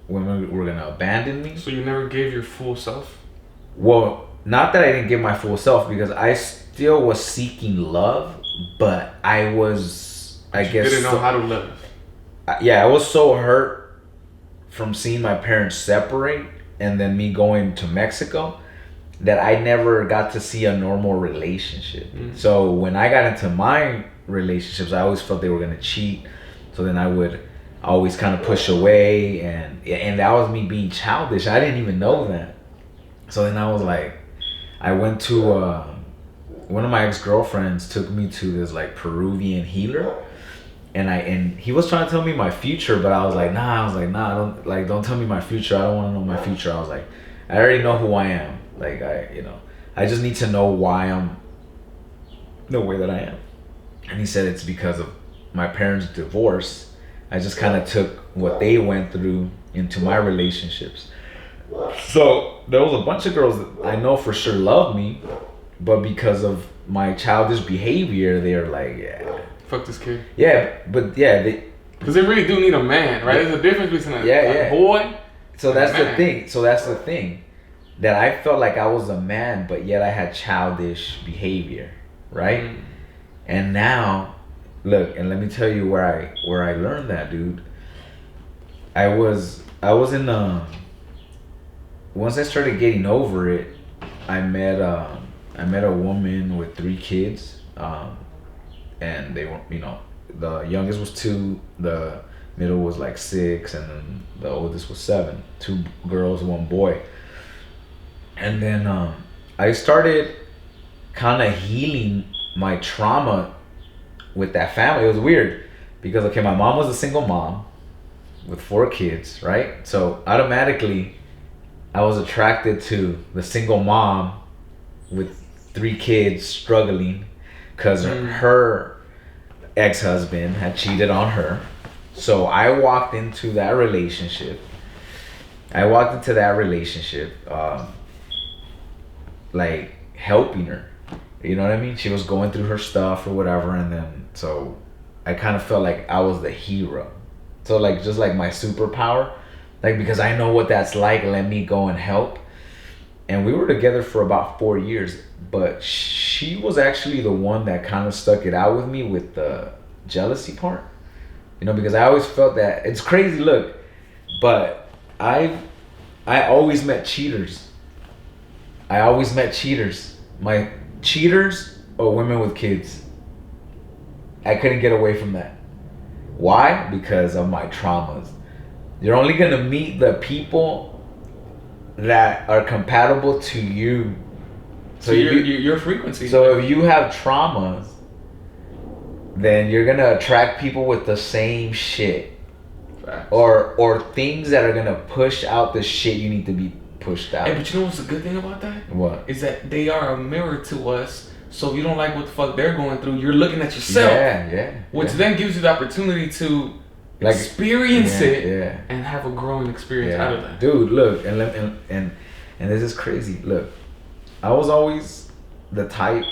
Speaker 1: Women were gonna abandon me.
Speaker 2: So you never gave your full self?
Speaker 1: Well, not that I didn't give my full self, because I still was seeking love, but I was, I guess,
Speaker 2: didn't know how to live.
Speaker 1: Yeah, I was so hurt from seeing my parents separate and then me going to Mexico that I never got to see a normal relationship. So when I got into my relationships, I always felt they were gonna cheat. So then I would always kind of push away, and that was me being childish. I didn't even know that. So then I was like, I went to one of my ex-girlfriends took me to this like Peruvian healer, and he was trying to tell me my future, but I was like, nah, don't tell me my future. I don't want to know my future. I was like, I already know who I am. Like I just need to know why I'm the way that I am. And he said it's because of my parents' divorce. I just kind of took what they went through into my relationships. So there was a bunch of girls that I know for sure loved me, but because of my childish behavior, they're like, yeah,
Speaker 2: fuck this kid.
Speaker 1: Yeah, but yeah,
Speaker 2: because they really do need a man, right? There's a difference between a boy.
Speaker 1: So that's the thing. So that's the thing, that I felt like I was a man, but yet I had childish behavior, right? And now, look, and let me tell you where I learned that, dude. I was in once I started getting over it, I met a woman with 3 kids, and they were, the youngest was 2, the middle was like 6, and then the oldest was 7. 2 girls, 1 boy. And then I started kind of healing my trauma with that family. It was weird because, okay, my mom was a single mom with 4 kids, right? So automatically I was attracted to the single mom with 3 kids struggling because her ex-husband had cheated on her. So I walked into that relationship. Like helping her. You know what I mean? She was going through her stuff or whatever, and then so I kind of felt like I was the hero. So like just like my superpower, like because I know what that's like, let me go and help. And we were together for about 4 years, but she was actually the one that kind of stuck it out with me with the jealousy part. Because I always felt that it's crazy, look, but I always met cheaters. My cheaters or women with kids. I couldn't get away from that. Why? Because of my traumas. You're only gonna meet the people that are compatible to you.
Speaker 2: So your frequency.
Speaker 1: So if you have traumas, then you're gonna attract people with the same shit.
Speaker 2: Facts.
Speaker 1: Or things that are gonna push out the shit you need to be pushed out.
Speaker 2: Hey, but you know what's a good thing about that?
Speaker 1: What?
Speaker 2: Is that they are a mirror to us. So if you don't like what the fuck they're going through, you're looking at yourself.
Speaker 1: Yeah.
Speaker 2: Which then gives you the opportunity to experience it and have a growing experience out of that.
Speaker 1: Dude, look, and this is crazy. Look, I was always the type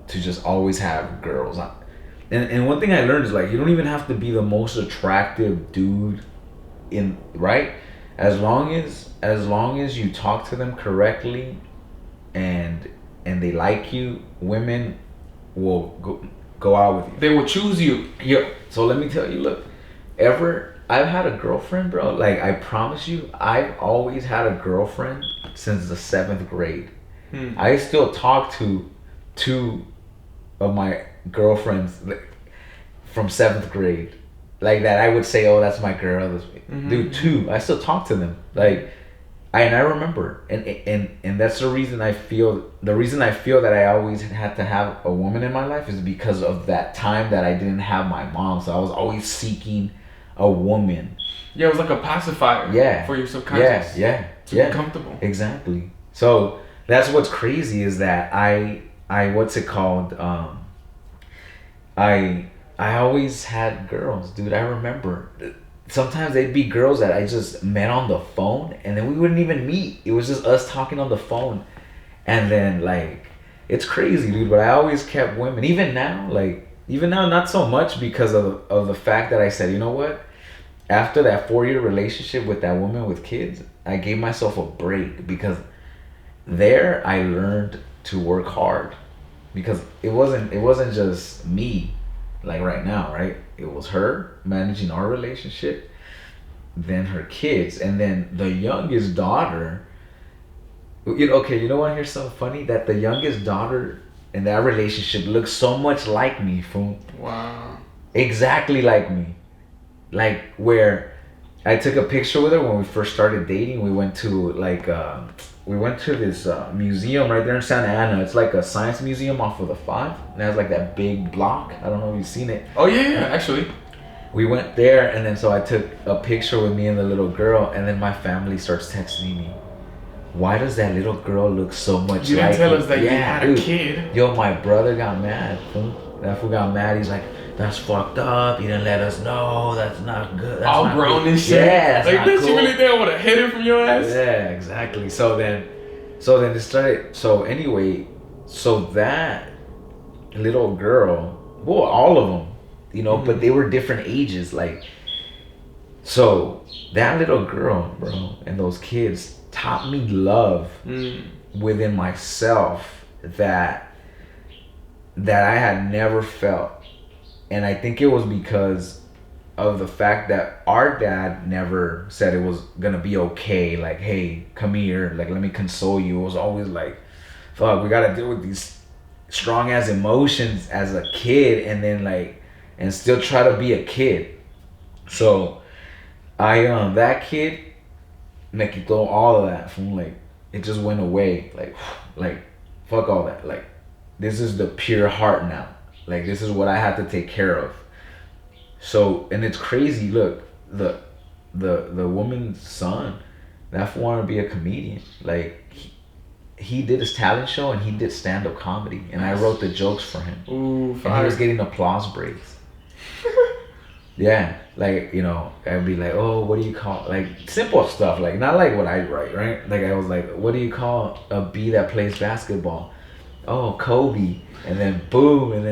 Speaker 1: to just always have girls. And one thing I learned is like you don't even have to be the most attractive dude in right? As long as you talk to them correctly and they like you, women will go out with you.
Speaker 2: They will choose you.
Speaker 1: Yeah. So let me tell you, look, I've had a girlfriend, bro. Like I promise you, I've always had a girlfriend since the 7th grade. I still talk to 2 of my girlfriends from 7th grade. Like that I would say, oh, that's my girl. Dude, 2. I still talk to them. Like I remember, and that's the reason I feel that I always had to have a woman in my life is because of that time that I didn't have my mom. So I was always seeking a woman.
Speaker 2: Yeah, it was like a pacifier. For your subconscious.
Speaker 1: Yeah.
Speaker 2: To be comfortable.
Speaker 1: Exactly. So that's what's crazy is that I what's it called? I always had girls, dude. I remember. Sometimes they'd be girls that I just met on the phone and then we wouldn't even meet. It was just us talking on the phone. And then like it's crazy, dude, but I always kept women. Even now, not so much because of the fact that I said, you know what? After that 4-year relationship with that woman with kids, I gave myself a break because there I learned to work hard. Because it wasn't just me like right now, right? It was her managing our relationship, then her kids, and then the youngest daughter. You know what? Here's something funny. That the youngest daughter in that relationship looks so much like me.
Speaker 2: Wow.
Speaker 1: Exactly like me. Like where I took a picture with her when we first started dating. We went to this museum right there in Santa Ana. It's like a science museum off of the 5. And it has like that big block. I don't know if you've seen it.
Speaker 2: Oh yeah, actually.
Speaker 1: We went there and then so I took a picture with me and the little girl and then my family starts texting me. Why does that little girl look so much like
Speaker 2: you? You didn't tell
Speaker 1: me?
Speaker 2: us that you had a kid.
Speaker 1: Yo, my brother got mad. Fool. That fool got mad. He's like, that's fucked up. You didn't let us know. That's not good. That's
Speaker 2: all
Speaker 1: not
Speaker 2: grown
Speaker 1: cool.
Speaker 2: and shit.
Speaker 1: Yeah, that's
Speaker 2: like,
Speaker 1: not
Speaker 2: bitch,
Speaker 1: cool.
Speaker 2: you really didn't want to hit it from your ass?
Speaker 1: Yeah, exactly. So then it started. So anyway, so that little girl, well, all of them, you know, but they were different ages. Like, so that little girl, bro, and those kids taught me love within myself that I had never felt. And I think it was because of the fact that our dad never said it was gonna be okay. Like, hey, come here, like, let me console you. It was always like, fuck, we gotta deal with these strong ass emotions as a kid, and then like, and still try to be a kid. So, that kid, me quitó all of that from like, it just went away. Like, fuck all that. Like, this is the pure heart now. Like, this is what I have to take care of. So, and it's crazy. Look, the woman's son, that fool wanted to be a comedian. Like, he did his talent show and he did stand-up comedy, and I wrote the jokes for him.
Speaker 2: Ooh,
Speaker 1: and he was getting applause breaks. Yeah, like, you know, I'd be like, oh, what do you call, like, simple stuff, like, not like what I write, right? Like, I was like, what do you call a bee that plays basketball? Oh, Kobe. And then boom, and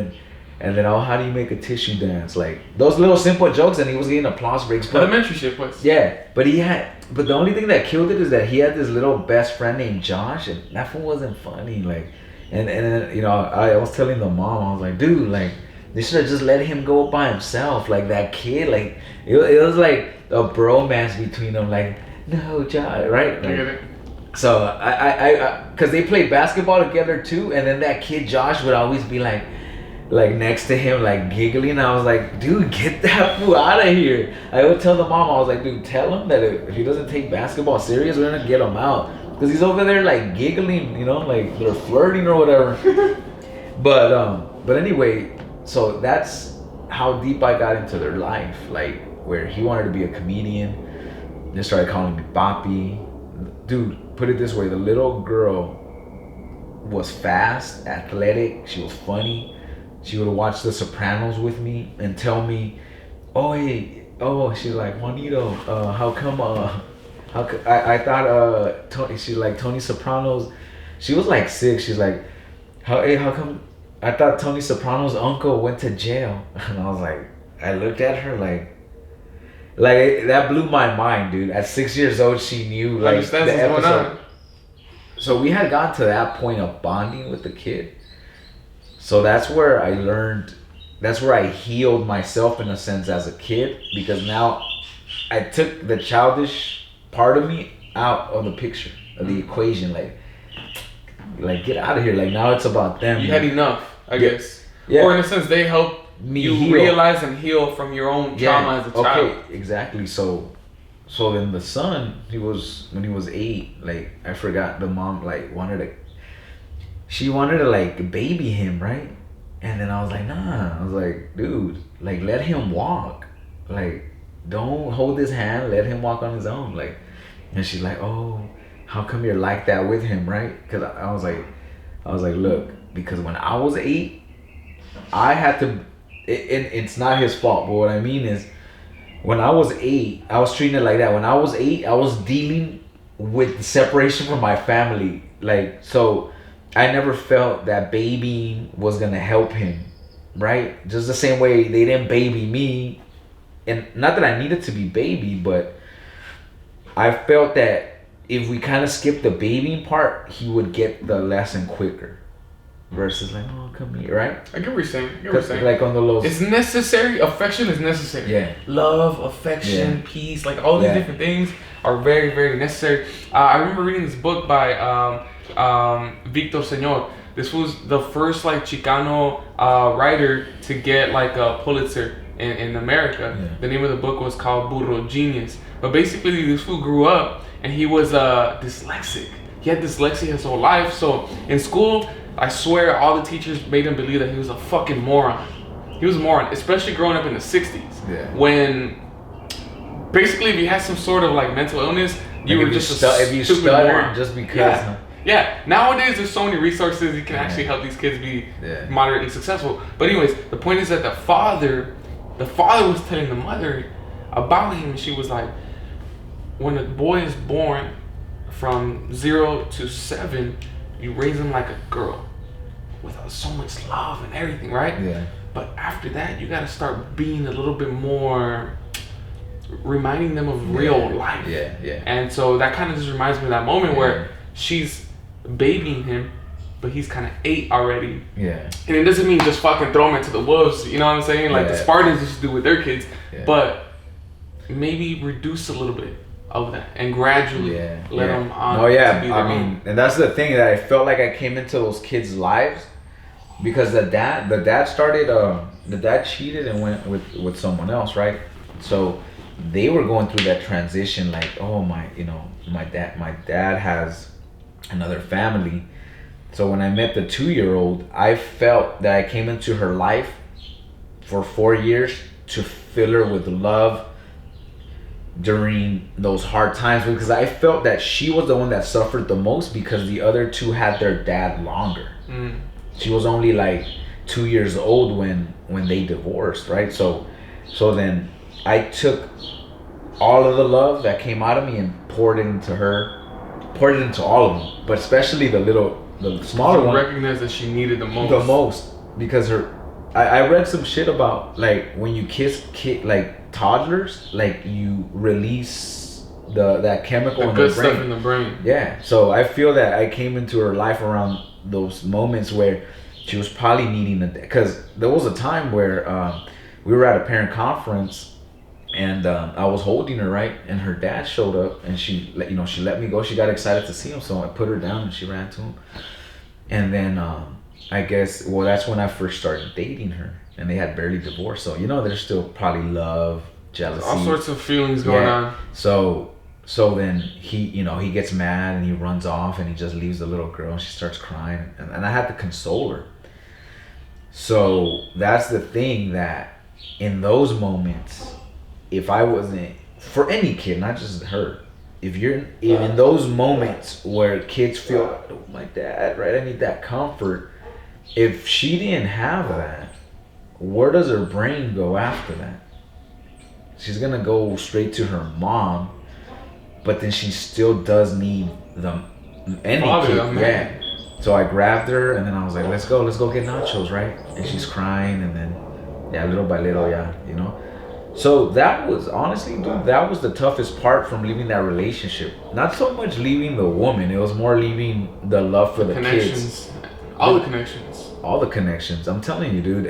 Speaker 1: then oh, how do you make a tissue dance? Like, those little simple jokes, and he was getting applause breaks. But,
Speaker 2: elementary shit, pues.
Speaker 1: Yeah, but the only thing that killed it is that he had this little best friend named Josh, and that fool wasn't funny. Like, and then, you know, I was telling the mom, I was like, dude, like, they should have just let him go by himself. Like, that kid, like, it was like a bromance between them. Like, no, Josh, right? Like,
Speaker 2: I get it.
Speaker 1: So I cause they played basketball together too, and then that kid Josh would always be like next to him, like giggling. And I was like, dude, get that fool out of here. I would tell the mom, I was like, dude, tell him that if he doesn't take basketball serious, we're gonna get him out, cause he's over there like giggling, you know, like they're flirting or whatever. But anyway, so that's how deep I got into their life, like where he wanted to be a comedian. They started calling me Papi. Dude, put it this way: the little girl was fast, athletic. She was funny. She would watch The Sopranos with me and tell me, "Oh, hey, oh," she's like, "Juanito, how come? I thought Tony." She's like, "Tony Soprano's." She was like 6. She's like, how come? I thought Tony Soprano's uncle went to jail." And I was like, I looked at her like that blew my mind, dude. At 6 years old, she knew like
Speaker 2: Understands
Speaker 1: the
Speaker 2: what's going
Speaker 1: episode.
Speaker 2: on.
Speaker 1: So we had gotten to that point of bonding with the kid. So that's where I learned. That's where I healed myself in a sense as a kid, because now I took the childish part of me out of the picture, of the equation. Like get out of here. Like now it's about them.
Speaker 2: You had enough, I guess.
Speaker 1: Yeah.
Speaker 2: Or in a sense, they help
Speaker 1: Me
Speaker 2: you
Speaker 1: heal.
Speaker 2: realize and heal from your own trauma as a child.
Speaker 1: Okay, exactly. So then the son, when he was 8, like I forgot, the mom like she wanted to like baby him, right? And then I was like, nah. I was like, dude, like let him walk. Like don't hold his hand, let him walk on his own. Like, and she's like, oh, how come you're like that with him, right? Because I was like, look, because when I was 8, I had to. It's not his fault, but what I mean is, when I was 8, I was treating it like that. When I was 8, I was dealing with the separation from my family. Like, so I never felt that babying was gonna help him, right? Just the same way they didn't baby me, and not that I needed to be baby, but I felt that if we kind of skipped the babying part, he would get the lesson quicker. Versus like, oh, come here, right?
Speaker 2: I get what you're saying. I get what you're saying.
Speaker 1: Like on the low.
Speaker 2: It's necessary. Affection is necessary.
Speaker 1: Yeah.
Speaker 2: Love, affection, peace, like all these different things are very, very necessary. I remember reading this book by Victor Señor. This was the first like Chicano writer to get like a Pulitzer in America.
Speaker 1: Yeah.
Speaker 2: The name of the book was called Burro Genius. But basically, this fool grew up and he was dyslexic. He had dyslexia his whole life. So in school, I swear all the teachers made him believe that he was a fucking moron. He was a moron, especially growing up in the 60s.
Speaker 1: Yeah.
Speaker 2: When basically if you had some sort of like mental illness, you were just
Speaker 1: if you
Speaker 2: stupid
Speaker 1: stuttered
Speaker 2: moron.
Speaker 1: just because.
Speaker 2: Yeah. Yeah. Nowadays there's so many resources you can actually help these kids be moderately successful. But anyways, the point is that the father was telling the mother about him, and she was like, when a boy is born from 0 to 7, you raise him like a girl with so much love and everything, right?
Speaker 1: Yeah.
Speaker 2: But after that, you gotta start being a little bit more, reminding them of real life.
Speaker 1: Yeah, yeah.
Speaker 2: And so that kind of just reminds me of that moment where she's babying him, but he's kind of 8 already.
Speaker 1: Yeah.
Speaker 2: And it doesn't mean just fucking throw him into the wolves, you know what I'm saying? Like the Spartans used to do with their kids.
Speaker 1: Yeah.
Speaker 2: But maybe reduce a little bit of that and gradually let them on.
Speaker 1: No, yeah.
Speaker 2: To be their
Speaker 1: I mean, and that's the thing, that I felt like I came into those kids' lives because the dad started the dad cheated and went with someone else, right? So they were going through that transition, like, oh my dad has another family. So when I met the 2-year-old, I felt that I came into her life for 4 years to fill her with love during those hard times, because I felt that she was the one that suffered the most because the other 2 had their dad longer. She was only like 2 years old when they divorced, right? So then I took all of the love that came out of me and poured it into her, poured it into all of them, but especially the smaller one.
Speaker 2: Recognize that she needed the most.
Speaker 1: Because I read some shit about like when you kiss like toddlers, like you release that chemical in
Speaker 2: good
Speaker 1: the brain.
Speaker 2: stuff in the brain.
Speaker 1: Yeah. So I feel that I came into her life around those moments where she was probably needing it, because there was a time where we were at a parent conference and I was holding her, right, and her dad showed up and she let me go. She got excited to see him, so I put her down and she ran to him. And then I guess that's when I first started dating her, and they had barely divorced, so there's still probably love, jealousy,
Speaker 2: all sorts of feelings going on.
Speaker 1: So then he gets mad and he runs off and he just leaves the little girl and she starts crying, and I had to console her. So that's the thing, that in those moments, if I wasn't, for any kid, not just her, if you're in those moments where kids feel, oh, my dad, right? I need that comfort. If she didn't have that, where does her brain go after that? She's gonna go straight to her mom, but then she still does need any
Speaker 2: Father,
Speaker 1: kid, yeah. So I grabbed her and then I was like, let's go get nachos, right? And she's crying, and then yeah, little by little, yeah, you know. So that was, honestly, dude, that was the toughest part from leaving that relationship. Not so much leaving the woman, it was more leaving the love for the kids.
Speaker 2: All the connections.
Speaker 1: All the connections. I'm telling you, dude.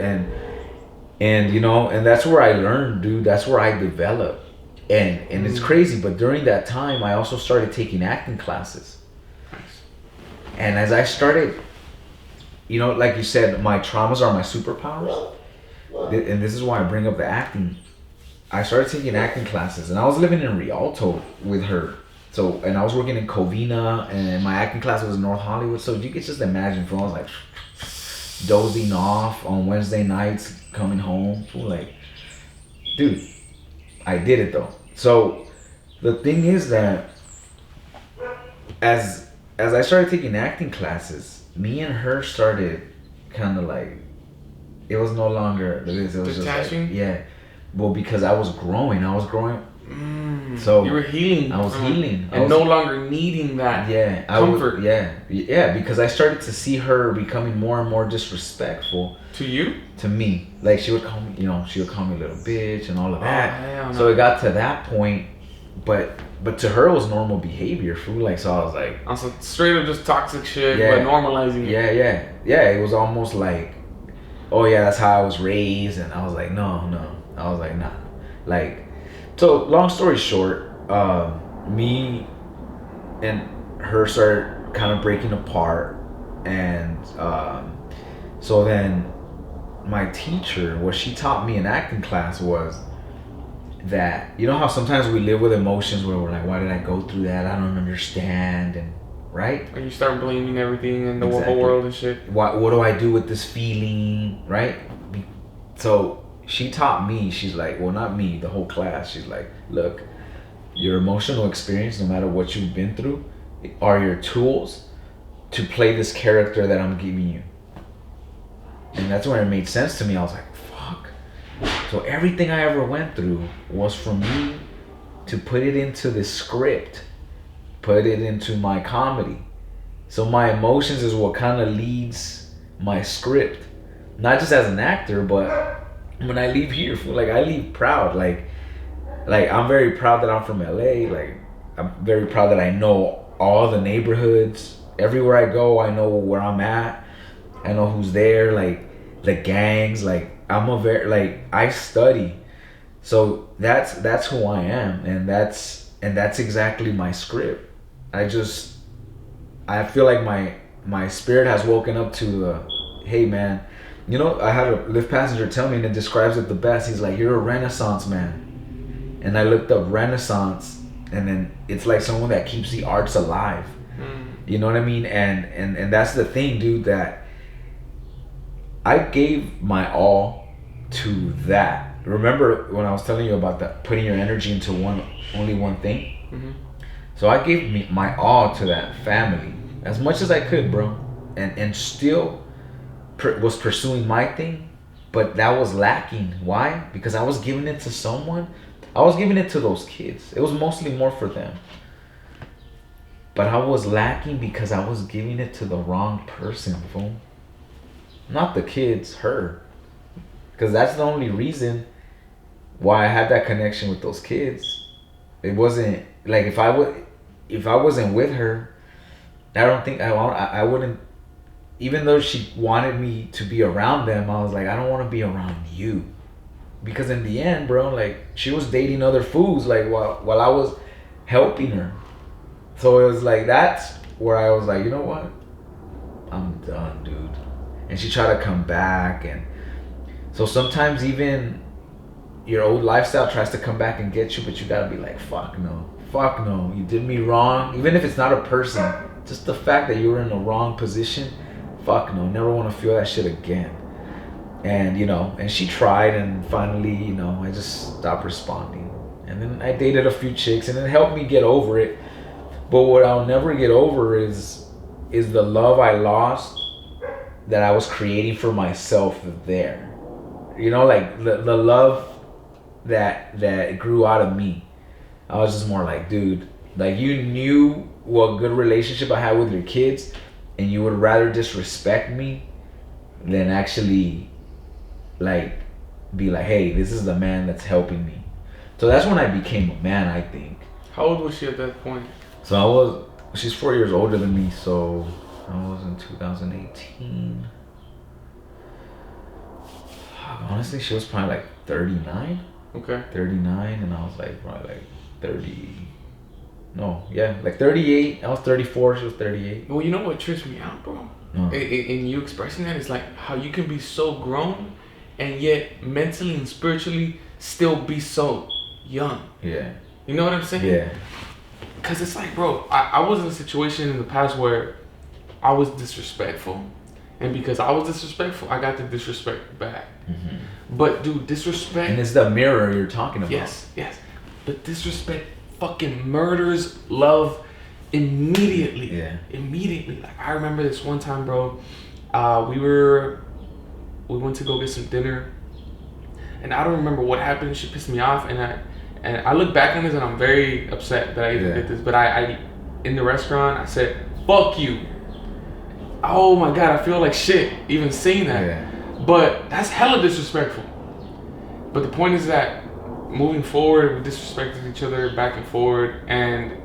Speaker 1: And you know, and that's where I learned, dude. That's where I developed. And it's crazy, but during that time I also started taking acting classes. And as I started, you know, like you said, my traumas are my superpowers. And this is why I bring up the acting. I started taking acting classes, and I was living in Rialto with her. So, and I was working in Covina, and my acting class was in North Hollywood. So you could just imagine, I was like dozing off on Wednesday nights, coming home. Like, dude, I did it though. So the thing is that as I started taking acting classes, me and her started kind of like, it was no longer this. It was
Speaker 2: detaching?
Speaker 1: Just like, yeah. Well, because I was growing. So
Speaker 2: you were healing.
Speaker 1: I was healing.
Speaker 2: And no longer needing that comfort.
Speaker 1: Yeah, because I started to see her becoming more and more disrespectful.
Speaker 2: To you?
Speaker 1: To me. Like, she would call me, you know, she would call me a little bitch and all of that.
Speaker 2: No.
Speaker 1: So it got to that point, but to her it was normal behavior, fool. Like, so I was like,
Speaker 2: also straight up just toxic shit, but normalizing it.
Speaker 1: Yeah, it was almost like, oh yeah, that's how I was raised. And I was like, no. I was like, nah. Like, so long story short, me and her started kind of breaking apart. And so then my teacher, what she taught me in acting class was that, you know how sometimes we live with emotions where we're like, why did I go through that? I don't understand. And right?
Speaker 2: And you start blaming everything in the whole world and shit.
Speaker 1: What do I do with this feeling, right? So she taught me, she's like, well, not me, the whole class. She's like, look, your emotional experience, no matter what you've been through, are your tools to play this character that I'm giving you. And that's when it made sense to me. I was like, fuck. So everything I ever went through was for me to put it into this script, put it into my comedy. So my emotions is what kind of leads my script. Not just as an actor, but when I leave here, like, I leave proud. Like I'm very proud that I'm from LA. Like, I'm very proud that I know all the neighborhoods. Everywhere I go, I know where I'm at. I know who's there. Like, the gangs. Like, I study. So that's who I am, and that's exactly my script. I feel like my spirit has woken up to the, hey man, you know, I had a Lyft passenger tell me, and it describes it the best. He's like, you're a Renaissance man. And I looked up Renaissance, and then it's like someone that keeps the arts alive. You know what I mean? And that's the thing, dude, that I gave my all to that. Remember when I was telling you about that, putting your energy into only one thing?
Speaker 2: Mm-hmm.
Speaker 1: So I gave my all to that family as much as I could, bro. And still was pursuing my thing, but that was lacking. Why? Because I was giving it to someone. I was giving it to those kids. It was mostly more for them. But I was lacking because I was giving it to the wrong person, fool. Not the kids, her. Because that's the only reason why I had that connection with those kids. It wasn't like, if I wasn't with her, I don't think I wouldn't. Even though she wanted me to be around them, I was like, I don't want to be around you. Because in the end, bro, like, she was dating other fools, like, while I was helping her. So it was like, that's where I was like, you know what? I'm done, dude. And she tried to come back. And so sometimes even your old lifestyle tries to come back and get you, but you gotta be like, fuck no, you did me wrong. Even if it's not a person, just the fact that you were in the wrong position, fuck no, never want to feel that shit again. And, and she tried, and finally, I just stopped responding. And then I dated a few chicks, and it helped me get over it. But what I'll never get over is the love I lost that I was creating for myself there. Like the love that grew out of me. I was just more like, dude, like, you knew what good relationship I had with your kids, and you would rather disrespect me than actually, like, be like, hey, this is the man that's helping me. So that's when I became a man, I think.
Speaker 2: How old was she at that point?
Speaker 1: So she's 4 years older than me, so I was in 2018. Honestly, she was probably like 39.
Speaker 2: Okay.
Speaker 1: 39, and I was like probably like 30. No, yeah, like 38. I was 34, she was 38.
Speaker 2: Well, you know what trips me out, bro? In you expressing that, is like how you can be so grown and yet mentally and spiritually still be so young.
Speaker 1: Yeah.
Speaker 2: You know what I'm saying?
Speaker 1: Yeah.
Speaker 2: Because it's like, bro, I was in a situation in the past where I was disrespectful. And because I was disrespectful, I got the disrespect back. Mm-hmm. But, dude, disrespect...
Speaker 1: And it's the mirror you're talking about.
Speaker 2: Yes. But disrespect fucking murders love immediately.
Speaker 1: Yeah.
Speaker 2: Immediately. Like, I remember this one time, bro. We went to go get some dinner. And I don't remember what happened. She pissed me off. And I look back on this and I'm very upset that I even did this. But I in the restaurant, I said, fuck you. Oh my God, I feel like shit even saying that.
Speaker 1: Yeah.
Speaker 2: But that's hella disrespectful. But the point is that moving forward, we disrespected each other back and forward, and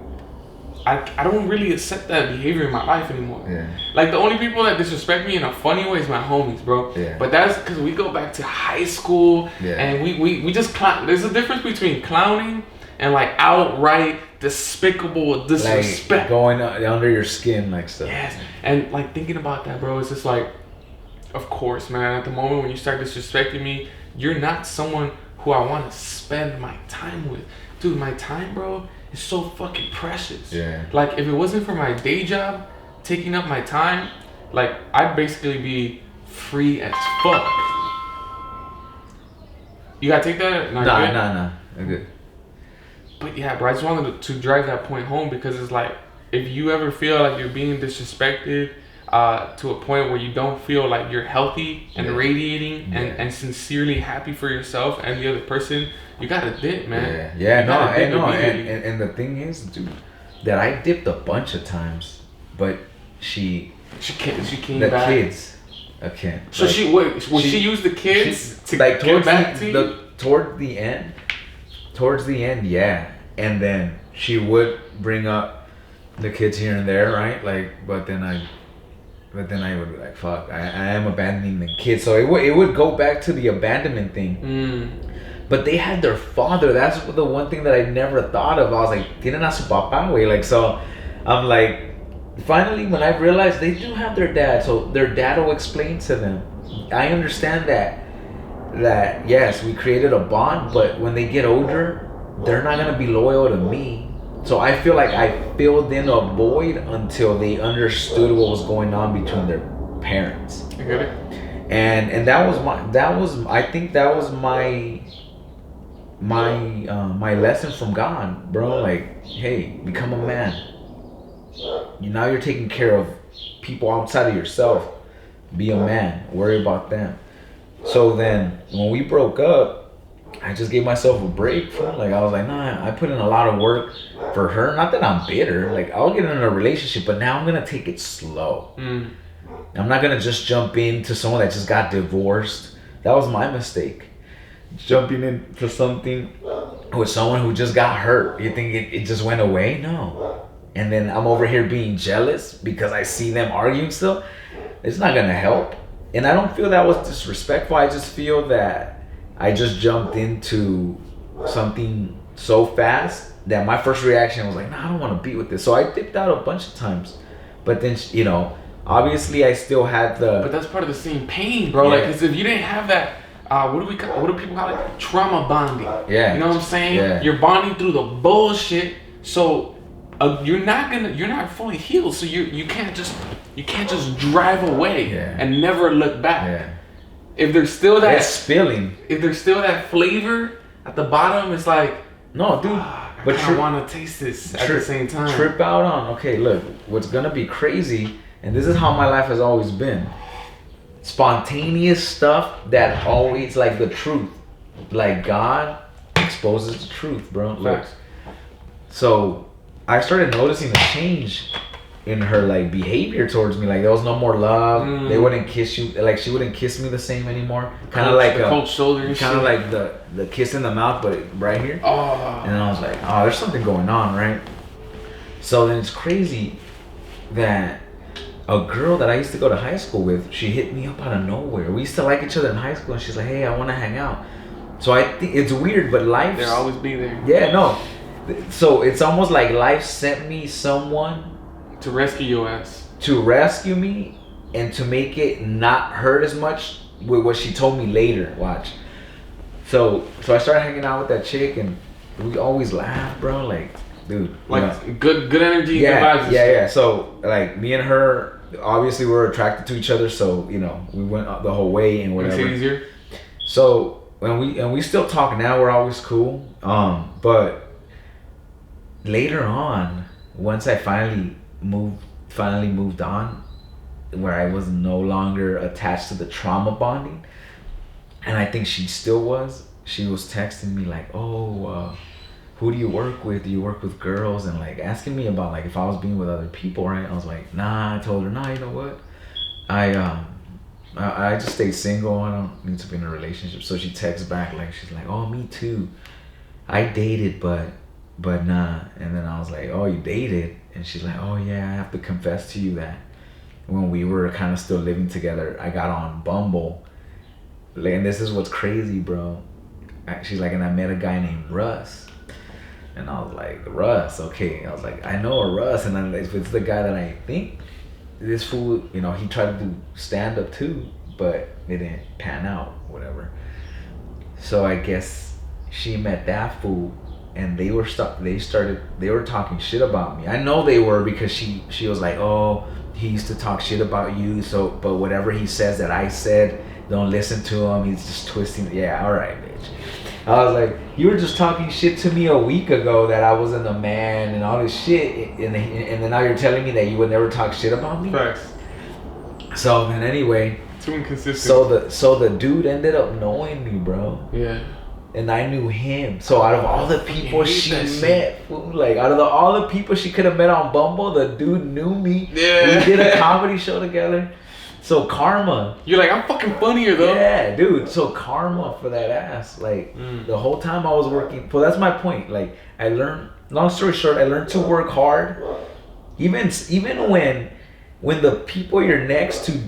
Speaker 2: I don't really accept that behavior in my life anymore.
Speaker 1: Yeah.
Speaker 2: Like, the only people that disrespect me in a funny way is my homies, bro.
Speaker 1: Yeah.
Speaker 2: But that's because we go back to high school, and we just clown. There's a difference between clowning and like outright despicable disrespect.
Speaker 1: Like going under your skin, like stuff.
Speaker 2: Yes. And like thinking about that, bro, it's just like, of course, man, at the moment when you start disrespecting me, you're not someone who I want to spend my time with. Dude, my time, bro, is so fucking precious.
Speaker 1: Yeah.
Speaker 2: Like, if it wasn't for my day job taking up my time, like, I'd basically be free as fuck. You gotta take that?
Speaker 1: Nah. I'm good.
Speaker 2: But yeah, bro, I just wanted to drive that point home, because it's like, if you ever feel like you're being disrespected to a point where you don't feel like you're healthy and radiating and sincerely happy for yourself and the other person, you gotta dip, man.
Speaker 1: Yeah, no. And the thing is, dude, that I dipped a bunch of times, but she came
Speaker 2: back.
Speaker 1: The kids, okay.
Speaker 2: So like, she used the kids to
Speaker 1: like
Speaker 2: get back to you?
Speaker 1: Towards the end, yeah. And then she would bring up the kids here and there, right? Like, but then I would be like, fuck, I am abandoning the kids. So it would go back to the abandonment thing. But they had their father. That's the one thing that I never thought of. I was like, tienen a su papá, güey. Like, so I'm like, finally, when I realized they do have their dad, so their dad will explain to them. I understand that yes, we created a bond, but when they get older, they're not gonna be loyal to me. So I feel like I filled in a void until they understood what was going on between their parents.
Speaker 2: I get it.
Speaker 1: And I think that was my lesson from God, bro. Like, hey, become a man. Now you're taking care of people outside of yourself. Be a man. Worry about them. So then, when we broke up, I just gave myself a break. Like, I was like, nah, I put in a lot of work for her. Not that I'm bitter. Like, I'll get in a relationship, but now I'm going to take it slow. I'm not going to just jump into someone that just got divorced. That was my mistake. Jumping into something with someone who just got hurt. You think it just went away? No. And then I'm over here being jealous because I see them arguing still. It's not going to help. And I don't feel that was disrespectful. I just feel that I just jumped into something so fast that my first reaction was like, nah, I don't want to be with this. So I dipped out a bunch of times. But then, obviously I still had the...
Speaker 2: But that's part of the same pain, bro. Like, because if you didn't have that, what do people call it? Trauma bonding.
Speaker 1: Yeah.
Speaker 2: You know what I'm saying?
Speaker 1: Yeah.
Speaker 2: You're bonding through the bullshit. So you're not fully healed. So you can't just drive away and never look back.
Speaker 1: Yeah.
Speaker 2: if there's still that
Speaker 1: it's spilling.
Speaker 2: If there's still that flavor at the bottom, it's like,
Speaker 1: no, dude.
Speaker 2: but I want to taste this at the same time.
Speaker 1: Trip out on, okay, look, what's gonna be crazy, and this is how my life has always been. Spontaneous stuff that always, like, the truth. Like, God exposes the truth, bro. Look. So I started noticing a change in her, like, behavior towards me. Like, there was no more love. They wouldn't kiss you. Like, she wouldn't kiss me the same anymore. Kind of like
Speaker 2: the cold shoulder.
Speaker 1: Kind of like the kiss in the mouth, but right here.
Speaker 2: Oh.
Speaker 1: And then I was like, oh, there's something going on, right? So then it's crazy that a girl that I used to go to high school with, she hit me up out of nowhere. We used to like each other in high school, and she's like, hey, I want to hang out. So I think it's weird, but life.
Speaker 2: They'll always be there.
Speaker 1: Yeah, no. So it's almost like life sent me someone
Speaker 2: to rescue your ass.
Speaker 1: To rescue me and to make it not hurt as much with what she told me later. Watch. So I started hanging out with that chick, and we always laugh, bro. Like, dude.
Speaker 2: Like, good energy,
Speaker 1: yeah,
Speaker 2: good vibes.
Speaker 1: Yeah. So, like, me and her, obviously we were attracted to each other, so, we went the whole way and whatever.
Speaker 2: Makes it easier.
Speaker 1: So, we still talk now, we're always cool. But later on, once I finally moved on, where I was no longer attached to the trauma bonding, and I think she still was. She was texting me like, oh, who do you work with? Do you work with girls? And, like, asking me about, like, if I was being with other people, right? I was like, nah. I told her, nah, you know what? I just stay single. I don't need to be in a relationship. So she texts back, like, she's like, oh, me too. I dated, but nah. And then I was like, oh, you dated? And she's like, oh yeah, I have to confess to you that when we were kind of still living together, I got on Bumble. And this is what's crazy, bro. She's like, and I met a guy named Russ. And I was like, Russ, okay. I was like, I know a Russ. And then if it's the guy that I think, this fool, he tried to do stand-up too, but it didn't pan out, whatever. So I guess she met that fool, and they were talking shit about me. I know they were, because she was like, oh, he used to talk shit about you, so, but whatever he says that I said, don't listen to him, he's just twisting. Yeah, all right, bitch. I was like, you were just talking shit to me a week ago that I wasn't a man and all this shit, and then now you're telling me that you would never talk shit about me?
Speaker 2: Facts.
Speaker 1: So then anyway,
Speaker 2: too inconsistent.
Speaker 1: So the dude ended up knowing me, bro.
Speaker 2: Yeah.
Speaker 1: And I knew him. So out of all the people she met, like out of all the people she could have met on Bumble, the dude knew me.
Speaker 2: Yeah.
Speaker 1: We did a comedy show together. So karma.
Speaker 2: You're like, I'm fucking funnier though.
Speaker 1: Yeah, dude. So karma for that ass. Like, the whole time I was working. Well, that's my point. Like, I learned, long story short, I learned to work hard. Even when the people you're next to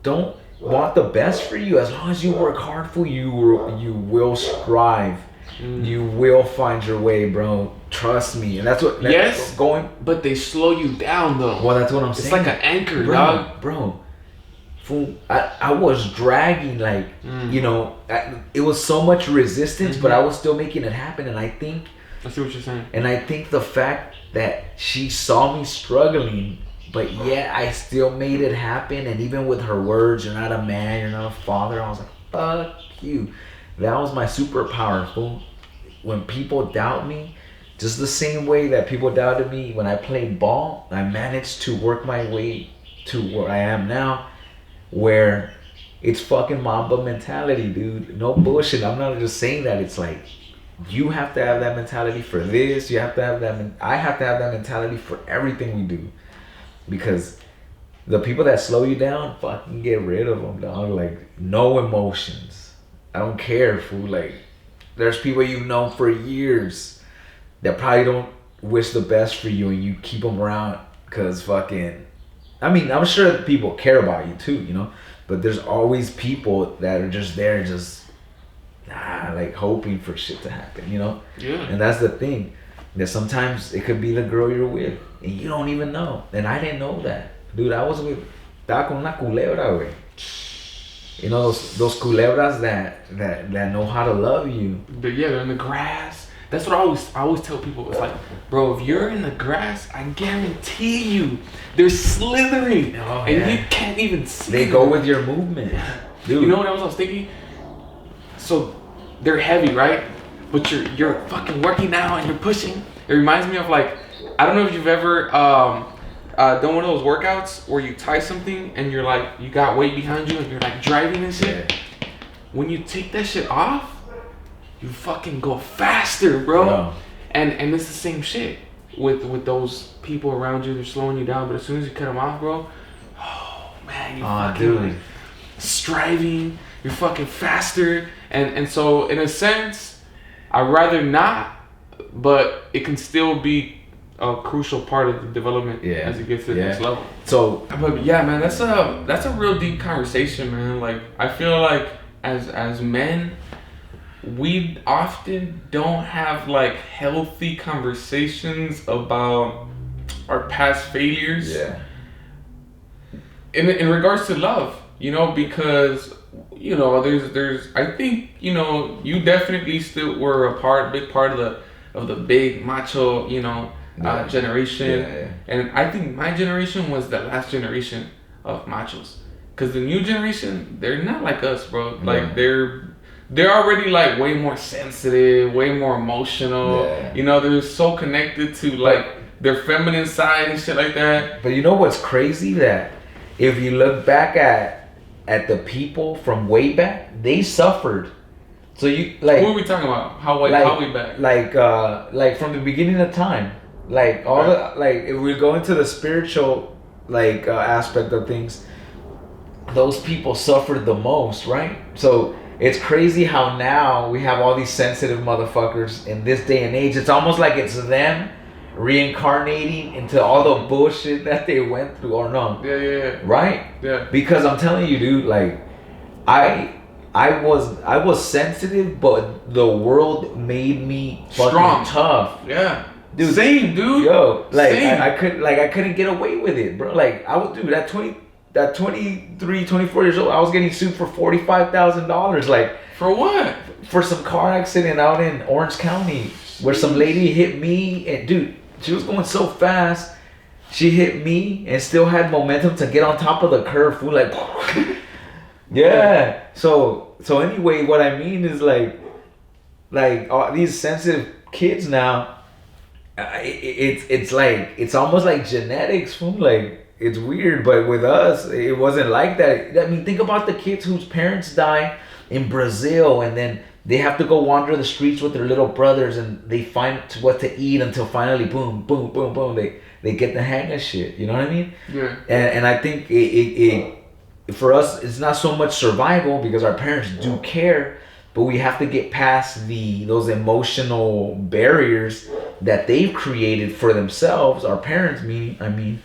Speaker 1: don't want the best for you, as long as you work hard for you will strive. You will find your way, bro. Trust me. And that's what going.
Speaker 2: But they slow you down though.
Speaker 1: Well, that's what I'm saying.
Speaker 2: It's like an anchor, dog.
Speaker 1: Bro. I was dragging, like, it was so much resistance, but I was still making it happen. And I see
Speaker 2: what you're saying.
Speaker 1: And I think the fact that she saw me struggling, but yet I still made it happen. And even with her words, you're not a man, you're not a father, I was like, fuck you. That was my superpower, fool. When people doubt me, just the same way that people doubted me when I played ball, I managed to work my way to where I am now, where it's fucking Mamba mentality, dude. No bullshit. I'm not just saying that. It's like, you have to have that mentality for this. You have to have that. I have to have that mentality for everything we do. Because the people that slow you down, fucking get rid of them, dog. Like, no emotions. I don't care, fool. Like, there's people you've known for years that probably don't wish the best for you, and you keep them around because fucking... I mean, I'm sure that people care about you too, but there's always people that are just there, just like hoping for shit to happen, Yeah. And that's the thing, that sometimes it could be the girl you're with, and you don't even know. And I didn't know that, dude. I was estaba con una culebra, güey. Those culebras that know how to love you.
Speaker 2: They're in the grass. That's what I always tell people. It's like, bro, if you're in the grass, I guarantee you, they're slithering, and you can't even see.
Speaker 1: They go with your movement, dude.
Speaker 2: You know what I was thinking? So they're heavy, right? But you're fucking working out and you're pushing. It reminds me of like, I don't know if you've ever done one of those workouts where you tie something and you're like, you got weight behind you and you're like driving and shit. Yeah. When you take that shit off, you fucking go faster, bro. Yeah. And it's the same shit with those people around you. They're slowing you down, but as soon as you cut them off, bro, oh man, you fucking like striving. You're fucking faster, and so in a sense, I'd rather not, but it can still be a crucial part of the development as you get to the next level.
Speaker 1: So,
Speaker 2: but yeah, man, that's a real deep conversation, man. Like, I feel like as men, we often don't have like healthy conversations about our past failures. Yeah. In regards to love, you know, because there's I think, you definitely still were a big part of the big macho, generation. Yeah. And I think my generation was the last generation of machos. Cause the new generation, they're not like us, bro. Like they're already like way more sensitive, way more emotional. Yeah. They're so connected to like their feminine side and shit like that.
Speaker 1: But you know what's crazy? That if you look back at the people from way back, they suffered. So you like.
Speaker 2: What are we talking about? How way back?
Speaker 1: Like from the beginning of time. Like all the if we go into the spiritual aspect of things, those people suffered the most, right? So it's crazy how now we have all these sensitive motherfuckers in this day and age. It's almost like it's them reincarnating into all the bullshit that they went through, or no?
Speaker 2: Yeah.
Speaker 1: Right?
Speaker 2: Yeah.
Speaker 1: Because I'm telling you, dude, like I was sensitive, but the world made me fucking
Speaker 2: strong,
Speaker 1: tough.
Speaker 2: Yeah.
Speaker 1: Dude,
Speaker 2: same, dude.
Speaker 1: Yo, like
Speaker 2: same.
Speaker 1: I couldn't get away with it, bro. Like I would do that 23, 24 years old, I was getting sued for $45,000. Like
Speaker 2: for what?
Speaker 1: For some car accident out in Orange County where some lady hit me, and dude, she was going so fast. She hit me and still had momentum to get on top of the curve, fool. Like, yeah. So anyway, what I mean is like all these sensitive kids now. It's almost like genetics, fool. Like it's weird, but with us, it wasn't like that. I mean, think about the kids whose parents die in Brazil, and then they have to go wander the streets with their little brothers, and they find what to eat until finally, boom, boom, boom, boom, they get the hang of shit. You know what I mean?
Speaker 2: Yeah.
Speaker 1: And I think it for us, it's not so much survival because our parents do care, but we have to get past those emotional barriers that they've created for themselves. Our parents, I mean,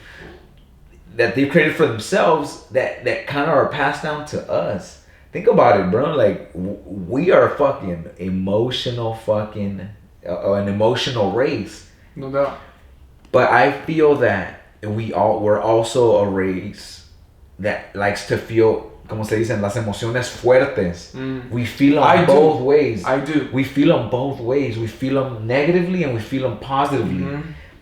Speaker 1: that they've created for themselves that kind of are passed down to us. Think about it, bro. Like we are fucking emotional, an emotional race.
Speaker 2: No doubt.
Speaker 1: But I feel that we're also a race that likes to feel, como se dicen, las emociones fuertes. We feel them both ways.
Speaker 2: I do.
Speaker 1: We feel them both ways. We feel them negatively and we feel them positively.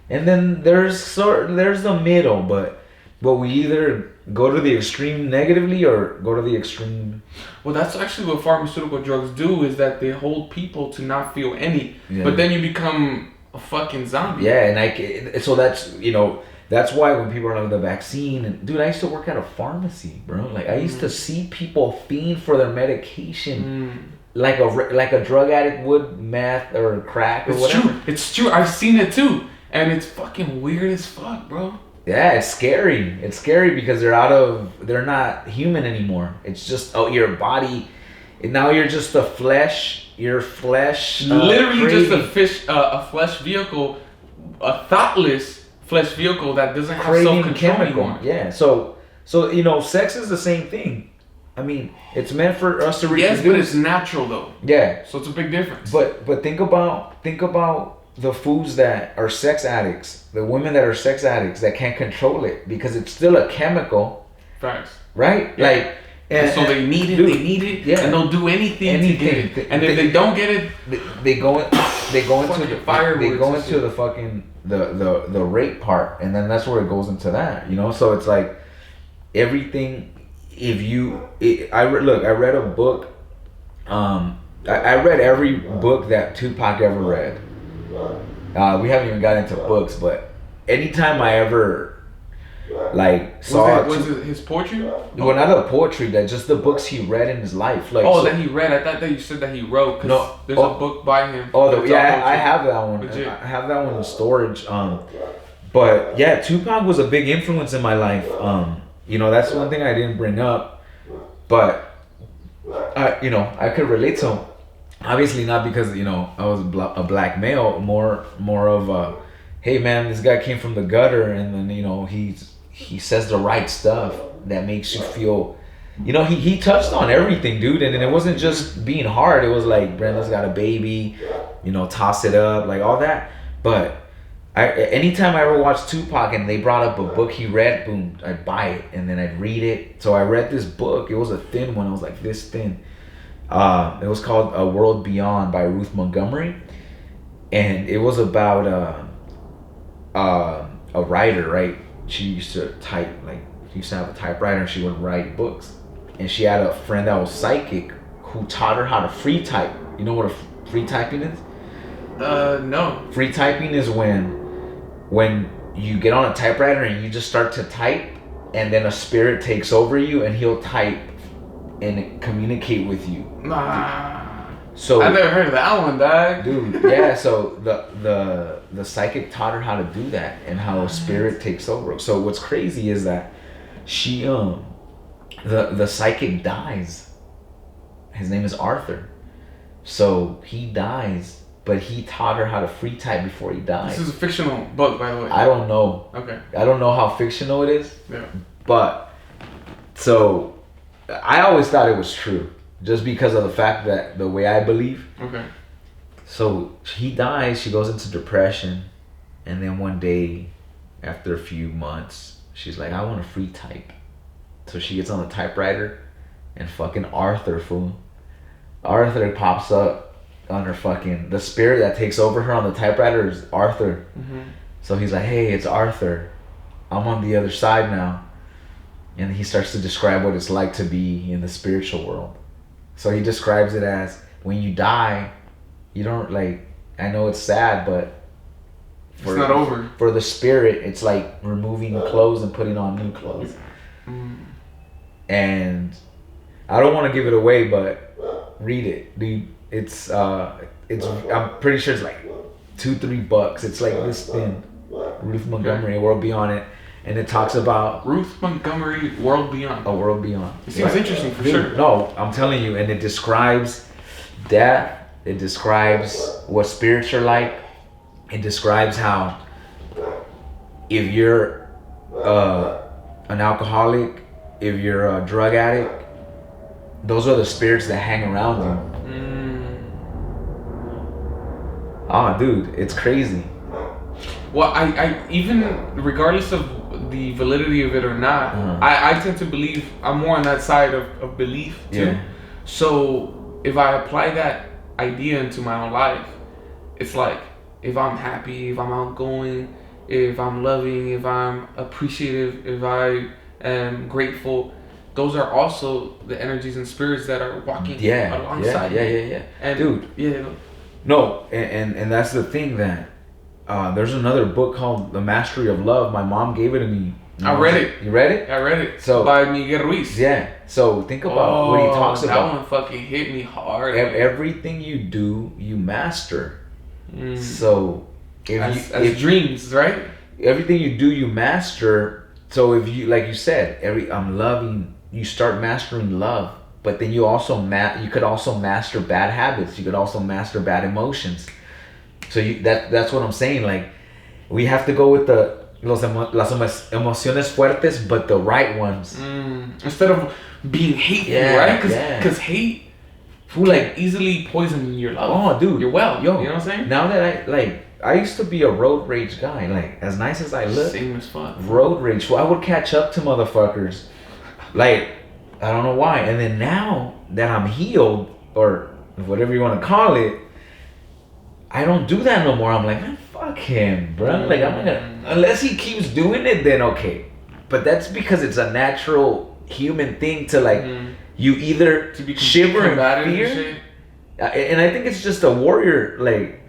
Speaker 1: And then there's the middle, but we either go to the extreme negatively or go to the extreme.
Speaker 2: Well, that's actually what pharmaceutical drugs do, is that they hold people to not feel any, but then you become a fucking zombie.
Speaker 1: Yeah, and so that's why when people are on the vaccine, and dude, I used to work at a pharmacy, bro. Like I used to see people fiend for their medication, like a drug addict would meth or crack or whatever.
Speaker 2: It's true. I've seen it too, and it's fucking weird as fuck, bro.
Speaker 1: Yeah, it's scary. It's scary because they're not human anymore. It's just your body. And now you're just a flesh. Your flesh.
Speaker 2: Literally just a flesh vehicle, a thoughtless flesh vehicle that doesn't have self-control anymore.
Speaker 1: Yeah. So sex is the same thing. I mean, it's meant for us to reproduce.
Speaker 2: Yes, but it's natural though.
Speaker 1: Yeah.
Speaker 2: So it's a big difference.
Speaker 1: But think about the foods that are sex addicts, the women that are sex addicts that can't control it because it's still a chemical.
Speaker 2: Facts.
Speaker 1: Right? Yeah.
Speaker 2: And so they need it, yeah. And they'll do anything to get it. And if they don't get it,
Speaker 1: they go in. they go into
Speaker 2: fucking
Speaker 1: the
Speaker 2: fireworks.
Speaker 1: They go
Speaker 2: and
Speaker 1: into
Speaker 2: shit.
Speaker 1: the fucking the rape part, and then that's where it goes into that. You know, so it's like everything. If you, I read a book. I read every book that Tupac ever read. We haven't even got into books, but anytime I ever like saw
Speaker 2: was it his poetry?
Speaker 1: well, not the poetry, that just the books he read in his life. Like
Speaker 2: that he read. I thought that you said that he wrote. Cause
Speaker 1: No,
Speaker 2: there's a book by him.
Speaker 1: Yeah, I have that one.
Speaker 2: Legit.
Speaker 1: I have that one in storage. But yeah, Tupac was a big influence in my life. You know, that's one thing I didn't bring up, but I could relate to him. Obviously not because I was a black male. More of a, hey man, this guy came from the gutter, and then he says the right stuff that makes you feel. He touched on everything, dude, and it wasn't just being hard. It was like, Brenda's got a baby, toss it up, like all that. But anytime I ever watched Tupac and they brought up a book he read, boom, I'd buy it and then I'd read it. So I read this book. It was a thin one. It was like this thin. It was called A World Beyond by Ruth Montgomery, and it was about a writer, right? She used to type, like, she used to have a typewriter and she would write books. And she had a friend that was psychic who taught her how to free type. You know what a free typing is?
Speaker 2: No.
Speaker 1: Free typing is when you get on a typewriter and you just start to type, and then a spirit takes over you and he'll type and communicate with you. So
Speaker 2: I never heard of that one, dog.
Speaker 1: Dude, yeah. So the psychic taught her how to do that and how a spirit takes over. So what's crazy is that she the psychic dies. His name is Arthur. So he dies, but he taught her how to free type before he died.
Speaker 2: This is a fictional book, by the way.
Speaker 1: I don't know.
Speaker 2: Okay.
Speaker 1: I don't know how fictional it is.
Speaker 2: Yeah.
Speaker 1: But so I always thought it was true, just because of the fact that the way I believe.
Speaker 2: Okay.
Speaker 1: So he dies, she goes into depression, and then one day, after a few months, she's like, I want to free type. So she gets on the typewriter, and fucking Arthur pops up on her fucking, the spirit that takes over her on the typewriter is Arthur.
Speaker 2: Mm-hmm.
Speaker 1: So he's like, hey, it's Arthur. I'm on the other side now. And he starts to describe what it's like to be in the spiritual world. So he describes it as, when you die, you don't, like, I know it's sad, but
Speaker 2: it's not over.
Speaker 1: For the spirit, it's like removing clothes and putting on new clothes.
Speaker 2: Mm.
Speaker 1: And I don't want to give it away, but read it, dude. It's I'm pretty sure it's like $2-3. It's like this thin. Ruth Montgomery, A World Beyond it. And it talks about
Speaker 2: Ruth Montgomery, World Beyond.
Speaker 1: A World Beyond.
Speaker 2: It seems interesting for sure.
Speaker 1: No, I'm telling you, and it describes death. It describes what spirits are like. It describes how if you're an alcoholic, if you're a drug addict, those are the spirits that hang around you. Dude, it's crazy.
Speaker 2: Well, I even regardless of the validity of it or not, I tend to believe, I'm more on that side of belief too.
Speaker 1: Yeah.
Speaker 2: So if I apply that idea into my own life, it's like, if I'm happy, if I'm outgoing, if I'm loving, if I'm appreciative, if I am grateful, those are also the energies and spirits that are walking alongside me.
Speaker 1: Yeah.
Speaker 2: And
Speaker 1: dude.
Speaker 2: Yeah.
Speaker 1: No, and that's the thing that there's another book called The Mastery of Love. My mom gave it to me.
Speaker 2: I read it.
Speaker 1: You read it?
Speaker 2: I read it.
Speaker 1: So
Speaker 2: by Miguel Ruiz.
Speaker 1: Yeah. So think about what he talks about.
Speaker 2: That one fucking hit me hard.
Speaker 1: Everything you do, you master. So if
Speaker 2: dreams, right?
Speaker 1: Everything you do, you master. So if you, like you said, I'm loving. You start mastering love, but then you also you could also master bad habits. You could also master bad emotions. So that's what I'm saying. Like, we have to go with las emociones fuertes, but the right ones.
Speaker 2: Instead of being hateful, right? Because hate, like, easily poison your love.
Speaker 1: Oh, dude,
Speaker 2: you're well.
Speaker 1: Yo,
Speaker 2: you know what I'm saying?
Speaker 1: Now that I used to be a road rage guy. Like, as nice as I look,
Speaker 2: same as fuck.
Speaker 1: Road rage. Well, I would catch up to motherfuckers. Like, I don't know why. And then now that I'm healed, or whatever you want to call it, I don't do that no more. I'm like, man, fuck him, bro. Like, I'm gonna, unless he keeps doing it, then okay. But that's because it's a natural human thing to like, you either
Speaker 2: to be
Speaker 1: shiver in fear, and I think it's just a warrior. Like,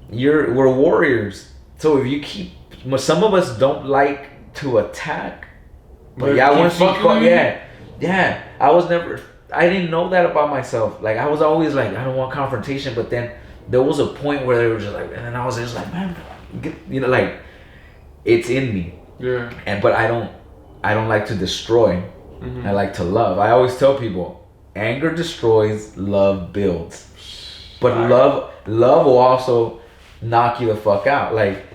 Speaker 1: we're warriors. So if you keep, some of us don't like to attack, but yeah, once you fuck, yeah, I didn't know that about myself. Like, I was always like, I don't want confrontation, but then there was a point where they were just like, and then I was just like, man, like, it's in me.
Speaker 2: Yeah.
Speaker 1: But I don't like to destroy. I like to love. I always tell people, anger destroys, love builds. But love will also knock you the fuck out. Like,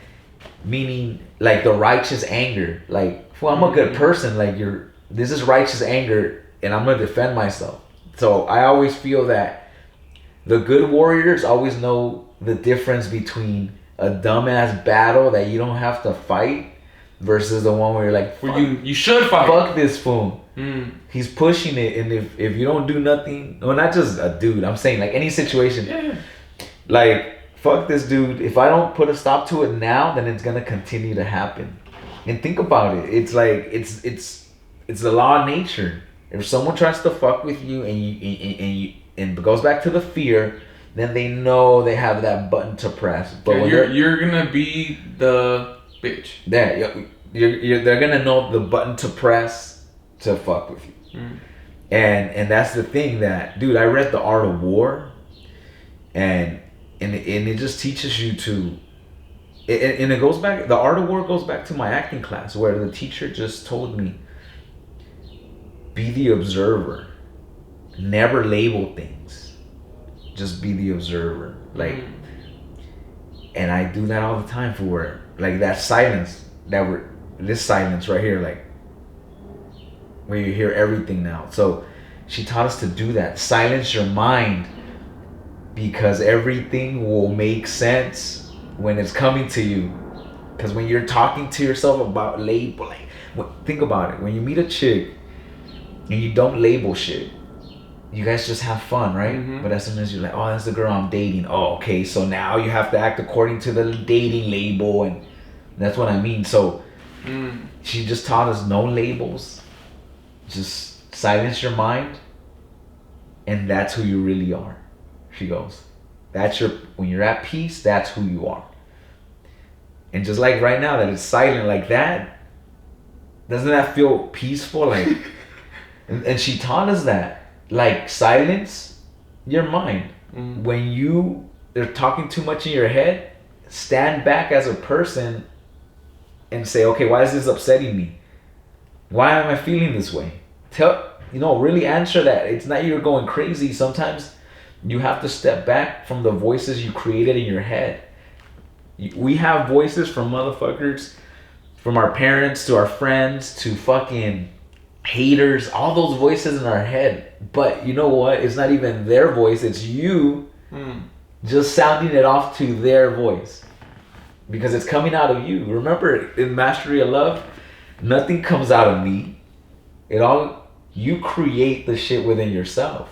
Speaker 1: meaning, like, the righteous anger. Like, well, I'm a good person. Like, this is righteous anger, and I'm gonna defend myself. So I always feel that the good warriors always know the difference between a dumbass battle that you don't have to fight versus the one where you're like,
Speaker 2: where you should fight.
Speaker 1: Fuck this fool. He's pushing it, and if you don't do nothing, well, not just a dude, I'm saying like any situation, like, fuck this dude. If I don't put a stop to it now, then it's gonna continue to happen. And think about it. It's like it's the law of nature. If someone tries to fuck with you and it goes back to the fear, then they know they have that button to press. But when
Speaker 2: you're gonna be the bitch.
Speaker 1: Yeah, they're gonna know the button to press to fuck with you. And that's the thing that, dude, I read The Art of War, and it just teaches you to, and it goes back, The Art of War goes back to my acting class, where the teacher just told me, be the observer, never label things, just be the observer. Like, and I do that all the time for where, like, that silence, this silence right here, like, where you hear everything now. So she taught us to do that. Silence your mind, because everything will make sense when it's coming to you. Because when you're talking to yourself about labeling, think about it. When you meet a chick and you don't label shit, you guys just have fun, right? But as soon as you're like, oh, that's the girl I'm dating. Oh, okay, so now you have to act according to the dating label, and that's what I mean. So she just taught us no labels. Just silence your mind, and that's who you really are. She goes, when you're at peace, that's who you are. And just like right now that it's silent like that, doesn't that feel peaceful? Like, and she taught us that, like, silence your mind. When they're talking too much in your head, stand back as a person and say, okay, why is this upsetting me? Why am I feeling this way? Really answer that. It's not you're going crazy. Sometimes you have to step back from the voices you created in your head. We have voices from motherfuckers, from our parents to our friends to fucking haters, all those voices in our head. But you know what? It's not even their voice. It's you just sounding it off to their voice, because it's coming out of you. Remember, in Mastery of Love, nothing comes out of me. You create the shit within yourself.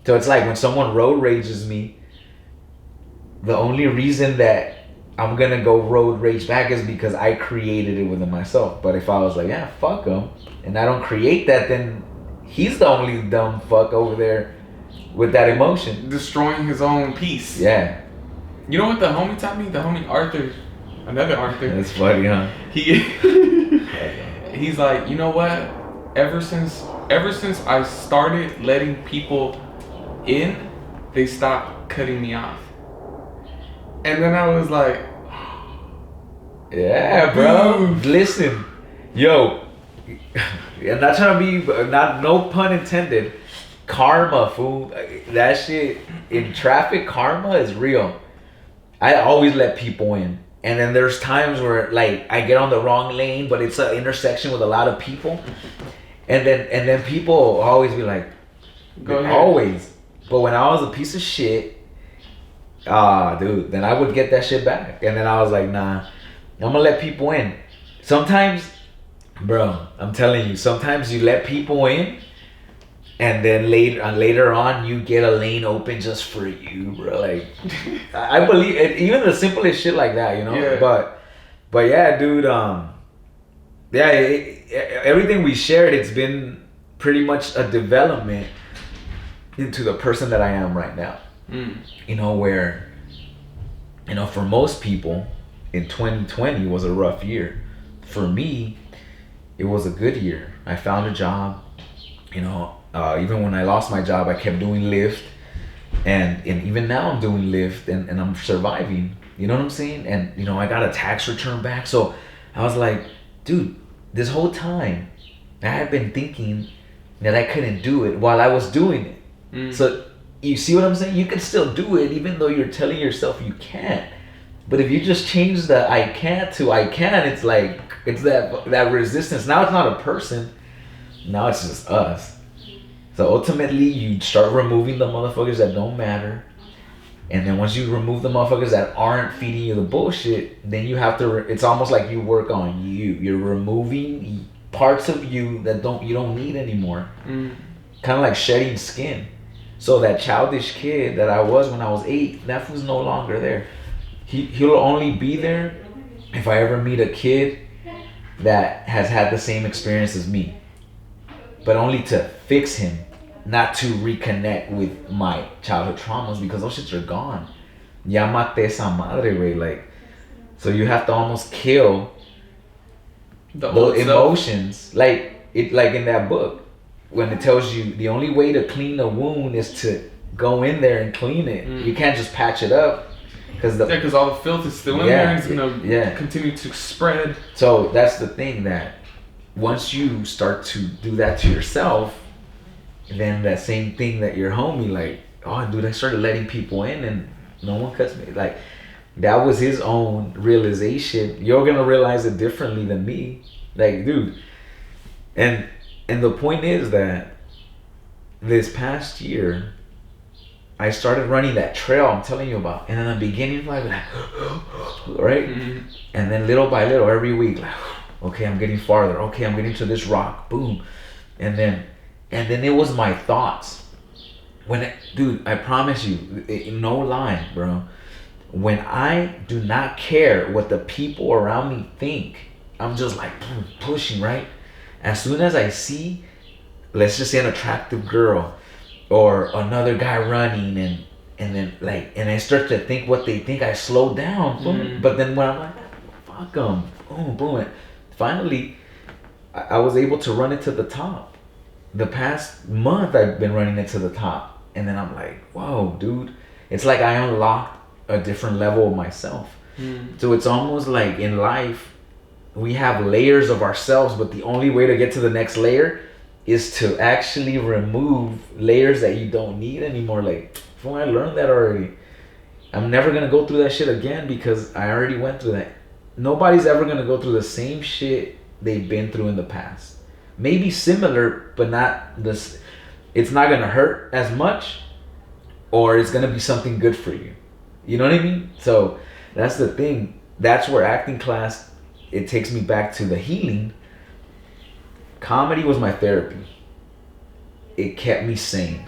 Speaker 1: So it's like when someone road rages me, the only reason that I'm gonna go road rage back is because I created it within myself. But if I was like, yeah, fuck him, and I don't create that, then he's the only dumb fuck over there with that emotion,
Speaker 2: destroying his own peace.
Speaker 1: Yeah.
Speaker 2: You know what the homie taught me? The homie Arthur, another Arthur.
Speaker 1: That's funny, huh?
Speaker 2: He's like, you know what? Ever since I started letting people in, they stopped cutting me off. And then I was like,
Speaker 1: yeah, bro. Listen, yo, I'm not trying to be, no pun intended. Karma, fool. That shit in traffic, karma is real. I always let people in. And then there's times where, like, I get on the wrong lane, but it's an intersection with a lot of people. And then people always be like,
Speaker 2: go ahead.
Speaker 1: Always. But when I was a piece of shit, dude, then I would get that shit back. And then I was like, nah, I'm gonna let people in. Sometimes, bro, I'm telling you, sometimes you let people in And then later on, you get a lane open just for you, bro. Like, I believe even the simplest shit like that, you know.
Speaker 2: Yeah.
Speaker 1: But yeah, dude. Yeah, everything we shared, it's been pretty much a development into the person that I am right now. You know, where, you know, for most people, in 2020 was a rough year. For me, it was a good year. I found a job. You know, even when I lost my job, I kept doing Lyft, and even now I'm doing Lyft, and I'm surviving. You know what I'm saying? And you know, I got a tax return back, so I was like, dude, this whole time I had been thinking that I couldn't do it while I was doing it. So you see what I'm saying? You can still do it even though you're telling yourself you can't. But if you just change the I can't to I can, it's like it's that resistance. Now it's not a person. Now it's just us. So ultimately, you start removing the motherfuckers that don't matter. And then once you remove the motherfuckers that aren't feeding you the bullshit, then you have to, it's almost like you work on you. You're removing parts of you that you don't need anymore. Kind of like shedding skin. So that childish kid that I was when I was 8, that fool's no longer there. He'll only be there if I ever meet a kid that has had the same experience as me. But only to fix him, not to reconnect with my childhood traumas, because those shits are gone. Ya maté esa madre, güey. Like, so you have to almost kill the emotions. Like in that book, when it tells you the only way to clean a wound is to go in there and clean it. You can't just patch it up.
Speaker 2: Because all the filth is still in there and it's going to continue to spread.
Speaker 1: So that's the thing, that once you start to do that to yourself, then that same thing that your homie, like, oh, dude, I started letting people in and no one cuts me. Like, that was his own realization. You're going to realize it differently than me. Like, dude. And the point is that this past year, I started running that trail I'm telling you about. And in the beginning, like, right? And then little by little, every week, like, okay, I'm getting farther. Okay, I'm getting to this rock. Boom. And then it was my thoughts. Dude, I promise you, no lie, bro. When I do not care what the people around me think, I'm just like pushing, right? As soon as I see, let's just say, an attractive girl or another guy running, and I start to think what they think, I slow down. Boom. But then when I'm like, fuck them, boom, boom. Finally, I was able to run it to the top. The past month, I've been running it to the top. And then I'm like, whoa, dude. It's like I unlocked a different level of myself. So it's almost like in life, we have layers of ourselves, but the only way to get to the next layer is to actually remove layers that you don't need anymore. Like, well, I learned that already. I'm never going to go through that shit again because I already went through that. Nobody's ever going to go through the same shit they've been through in the past. Maybe similar, but not this. It's not going to hurt as much, or it's going to be something good for you. You know what I mean? So that's the thing. That's where acting class, it takes me back to the healing. Comedy was my therapy. It kept me sane.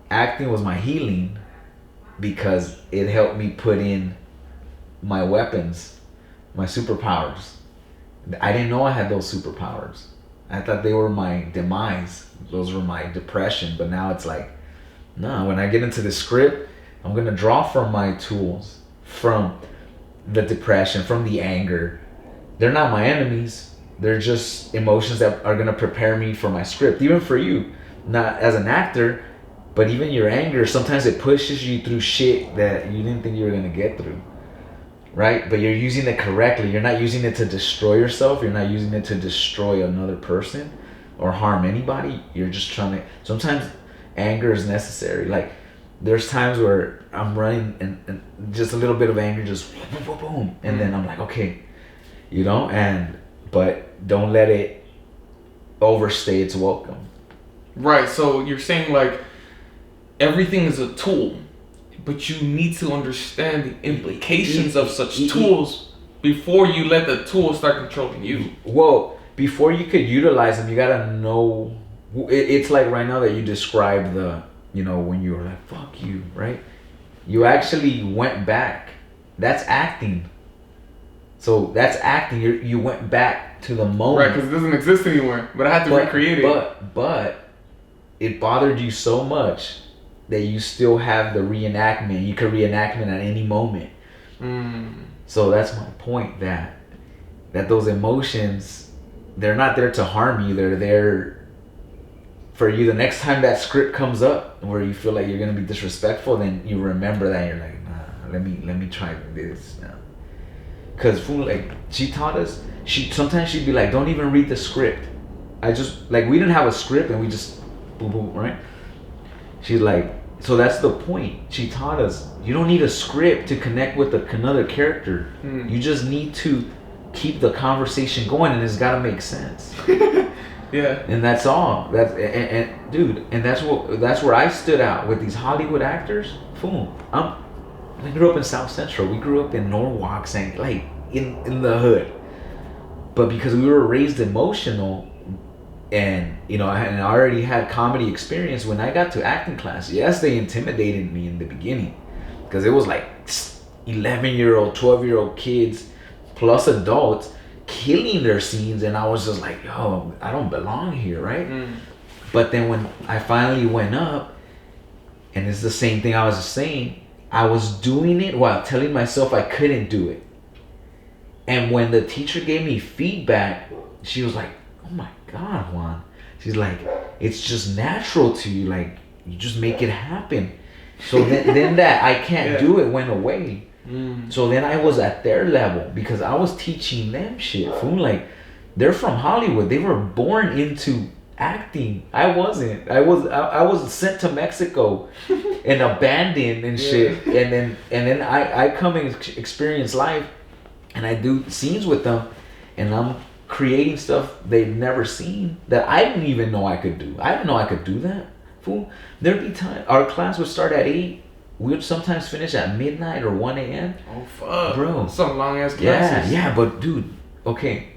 Speaker 1: Acting was my healing because it helped me put in my weapons, my superpowers. I didn't know I had those superpowers. I thought they were my demise. Those were my depression. But now it's like, no, when I get into the script, I'm going to draw from my tools, from the depression, from the anger. They're not my enemies. They're just emotions that are going to prepare me for my script. Even for you, not as an actor, but even your anger, sometimes it pushes you through shit that you didn't think you were going to get through. Right? But you're using it correctly. You're not using it to destroy yourself. You're not using it to destroy another person or harm anybody. You're just trying to... Sometimes anger is necessary. Like, there's times where I'm running and just a little bit of anger, just boom, boom, boom. And then I'm like, okay, you know? But don't let it overstay its welcome.
Speaker 2: Right. So you're saying, like, everything is a tool, but you need to understand the implications of such tools before you let the tool start controlling you.
Speaker 1: Well, before you could utilize them, you gotta know it's like right now that you described the, when you were like, fuck you, right? You actually went back. That's acting. So that's acting. You went back to the moment.
Speaker 2: Right, because it doesn't exist anymore. But I had to recreate it.
Speaker 1: But it bothered you so much that you still have the reenactment. You could reenact it at any moment. So that's my point, that those emotions, they're not there to harm you. They're there for you. The next time that script comes up where you feel like you're gonna be disrespectful, then you remember that, and you're like, nah, let me try this now. Cause like she taught us, sometimes she'd be like, don't even read the script. I just like, we didn't have a script and we just boom boom, right? She's like, so that's the point. She taught us, you don't need a script to connect with another character. You just need to keep the conversation going, and it's gotta make sense.
Speaker 2: Yeah.
Speaker 1: And that's all. That's and dude, and that's where I stood out with these Hollywood actors. I grew up in South Central. We grew up in Norwalk, saying like in the hood. But because we were raised emotional, and I already had comedy experience, when I got to acting class, yes, they intimidated me in the beginning, because it was like 11-year-old, 12-year-old kids plus adults killing their scenes, and I was just like, yo, I don't belong here, right? But then when I finally went up, and it's the same thing I was just saying, I was doing it while telling myself I couldn't do it. And when the teacher gave me feedback, she was like, oh my God, Juan. She's like, it's just natural to you. Like, you just make it happen. So then that I can't do it went away. So then I was at their level, because I was teaching them shit. Fool, like, they're from Hollywood. They were born into acting. I wasn't. I was sent to Mexico and abandoned and shit. And then I come and experience life, and I do scenes with them, and I'm creating stuff they've never seen that I didn't even know I could do. I didn't know I could do that. Fool, there'd be time. Our class would start at 8. We would sometimes finish at midnight or 1 a.m.
Speaker 2: Oh fuck,
Speaker 1: bro!
Speaker 2: Some long ass classes.
Speaker 1: Yeah, but dude, okay,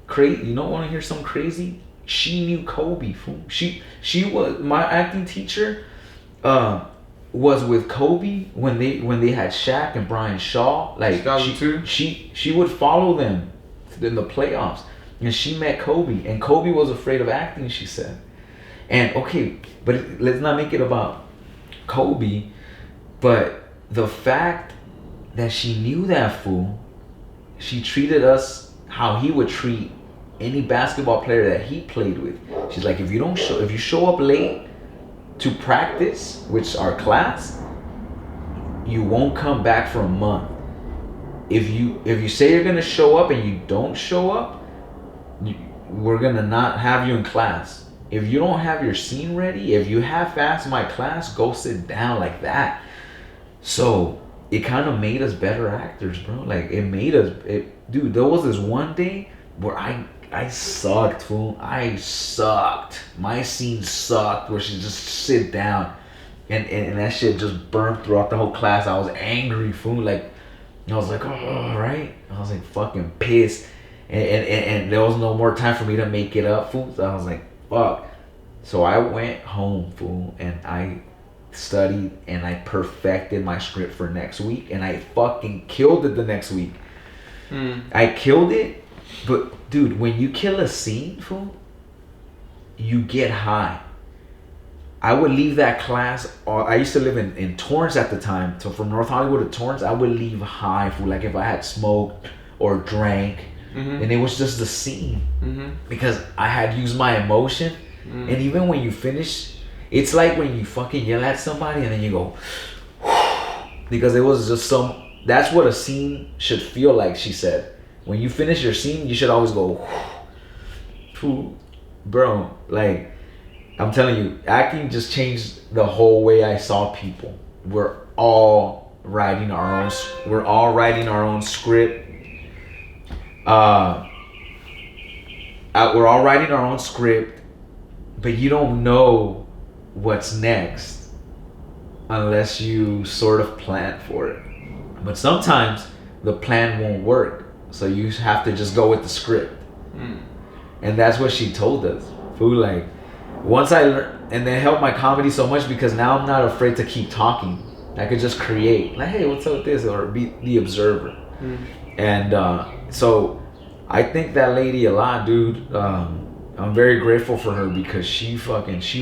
Speaker 1: crazy. You don't want to hear something crazy? She knew Kobe. Fool. She was my acting teacher. Was with Kobe when they had Shaq and Brian Shaw. Like she would follow them in the playoffs, and she met Kobe, and Kobe was afraid of acting, she said. And okay, but let's not make it about Kobe, but the fact that she knew that fool, she treated us how he would treat any basketball player that he played with. She's like, if you show up late to practice, which our class, you won't come back for a month. If you say you're gonna show up and you don't show up, we're gonna not have you in class. If you don't have your scene ready, if you half-ass my class, go sit down, like that. So it kind of made us better actors, bro. Like, it made us, dude, there was this one day where I sucked, fool. I sucked. My scene sucked, where she just sit down, and that shit just burned throughout the whole class. I was angry, fool. Like, I was like, oh, right? I was like fucking pissed. And there was no more time for me to make it up, fool. So I was like, fuck. So I went home, fool, and I studied, and I perfected my script for next week, and I fucking killed it the next week. I killed it, but dude, when you kill a scene, fool, you get high. I would leave that class, I used to live in Torrance at the time, so from North Hollywood to Torrance, I would leave high, fool, like if I had smoked or drank, and it was just the scene, because I had used my emotion. And even when you finish, it's like when you fucking yell at somebody and then you go, because it was just that's what a scene should feel like, she said. When you finish your scene, you should always go, bro, like, I'm telling you, acting just changed the whole way I saw people. We're all writing our own script. We're all writing our own script, but you don't know what's next unless you sort of plan for it. But sometimes the plan won't work, so you have to just go with the script. And that's what she told us. Fool, like, once I learned, and they helped my comedy so much because now I'm not afraid to keep talking. I could just create, like, hey, what's up with this, or be the observer. And so I thank that lady a lot, dude. I'm very grateful for her because she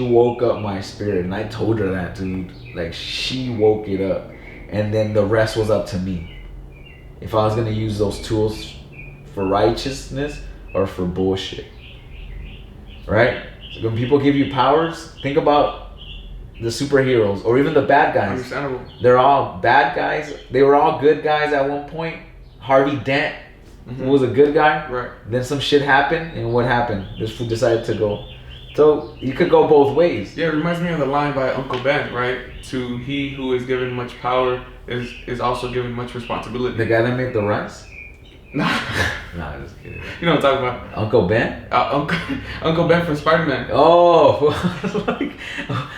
Speaker 1: woke up my spirit, and I told her that, dude. Like, she woke it up, and then the rest was up to me. If I was gonna use those tools for righteousness or for bullshit, right? When people give you powers, think about the superheroes or even the bad guys.
Speaker 2: Understandable.
Speaker 1: They're all bad guys. They were all good guys at one point. Harvey Dent was a good guy.
Speaker 2: Right.
Speaker 1: Then some shit happened, and what happened? This fool decided to go. So you could go both ways.
Speaker 2: Yeah, it reminds me of the line by Uncle Ben, right? To he who is given much power is also given much responsibility.
Speaker 1: The guy that made the rice?
Speaker 2: Nah,
Speaker 1: Nah, just kidding.
Speaker 2: you know what I'm talking about?
Speaker 1: Uncle Ben?
Speaker 2: Uncle Ben from Spider-Man.
Speaker 1: Oh,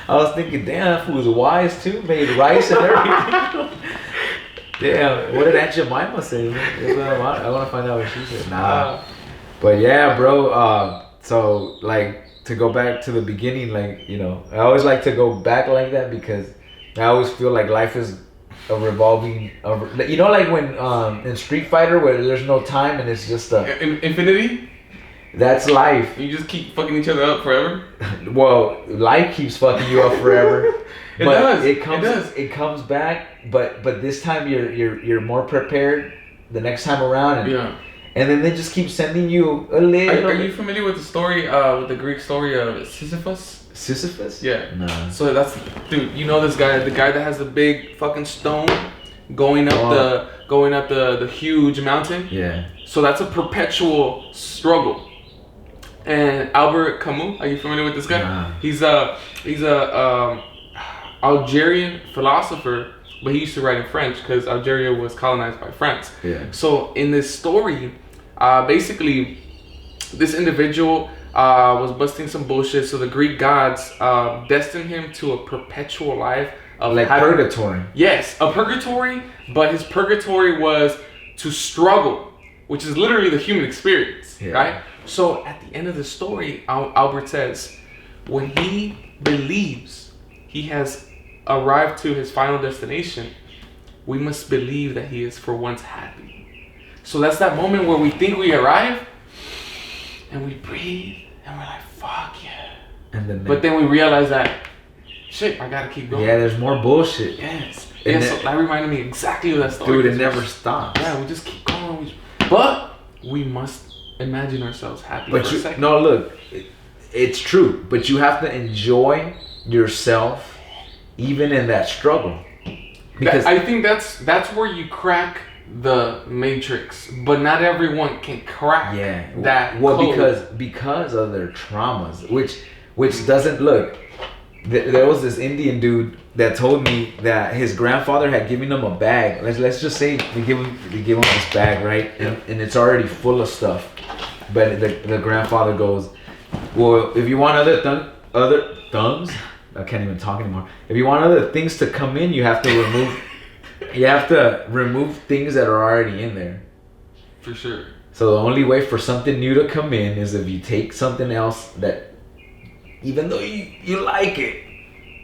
Speaker 1: I was thinking, damn, that fool was wise too. Made rice and everything. Damn, what did Aunt Jemima say? I want to find out what she said. Nah. But yeah, bro. So, like, to go back to the beginning, like, you know, I always like to go back like that because I always feel like life is a revolving, you know, like when in Street Fighter where there's no time and it's just
Speaker 2: Infinity?
Speaker 1: That's life.
Speaker 2: You just keep fucking each other up forever?
Speaker 1: Well, life keeps fucking you up forever.
Speaker 2: It
Speaker 1: but
Speaker 2: does.
Speaker 1: It comes back, but this time you're more prepared the next time around, and then they just keep sending you a little.
Speaker 2: Are you familiar with the story, with the Greek story of Sisyphus?
Speaker 1: Sisyphus?
Speaker 2: Yeah.
Speaker 1: No.
Speaker 2: So that's, dude, you know this guy, the guy that has the big fucking stone going up the huge mountain?
Speaker 1: Yeah.
Speaker 2: So that's a perpetual struggle. And Albert Camus, are you familiar with this guy?
Speaker 1: Nah.
Speaker 2: He's a Algerian philosopher, but he used to write in French because Algeria was colonized by France.
Speaker 1: Yeah.
Speaker 2: So in this story, basically, this individual was busting some bullshit. So the Greek gods destined him to a perpetual life of
Speaker 1: like purgatory.
Speaker 2: Yes, a purgatory, but his purgatory was to struggle, which is literally the human experience, right? So at the end of the story, Albert says, when he believes he has arrived to his final destination, we must believe that he is for once happy. So that's that moment where we think we arrive, and we breathe, and we're like, fuck yeah. But then we realize that, shit, I gotta keep going.
Speaker 1: Yeah, there's more bullshit.
Speaker 2: Yes. Yeah, so that reminded me exactly of that story.
Speaker 1: Dude, it never stops.
Speaker 2: Yeah, we just keep going. But we must imagine ourselves happy for a second.
Speaker 1: No, look, it's true. But you have to enjoy yourself even in that struggle. Because
Speaker 2: I think that's where you crack the matrix, but not everyone can crack that.
Speaker 1: Well,
Speaker 2: code.
Speaker 1: because of their traumas, which doesn't look. There was this Indian dude that told me that his grandfather had given him a bag. Let's just say they give him this bag, right? And it's already full of stuff. But the grandfather goes, well, if you want other thumbs, I can't even talk anymore. If you want other things to come in, you have to remove things that are already in there.
Speaker 2: For sure.
Speaker 1: So the only way for something new to come in is if you take something else that, even though you like it,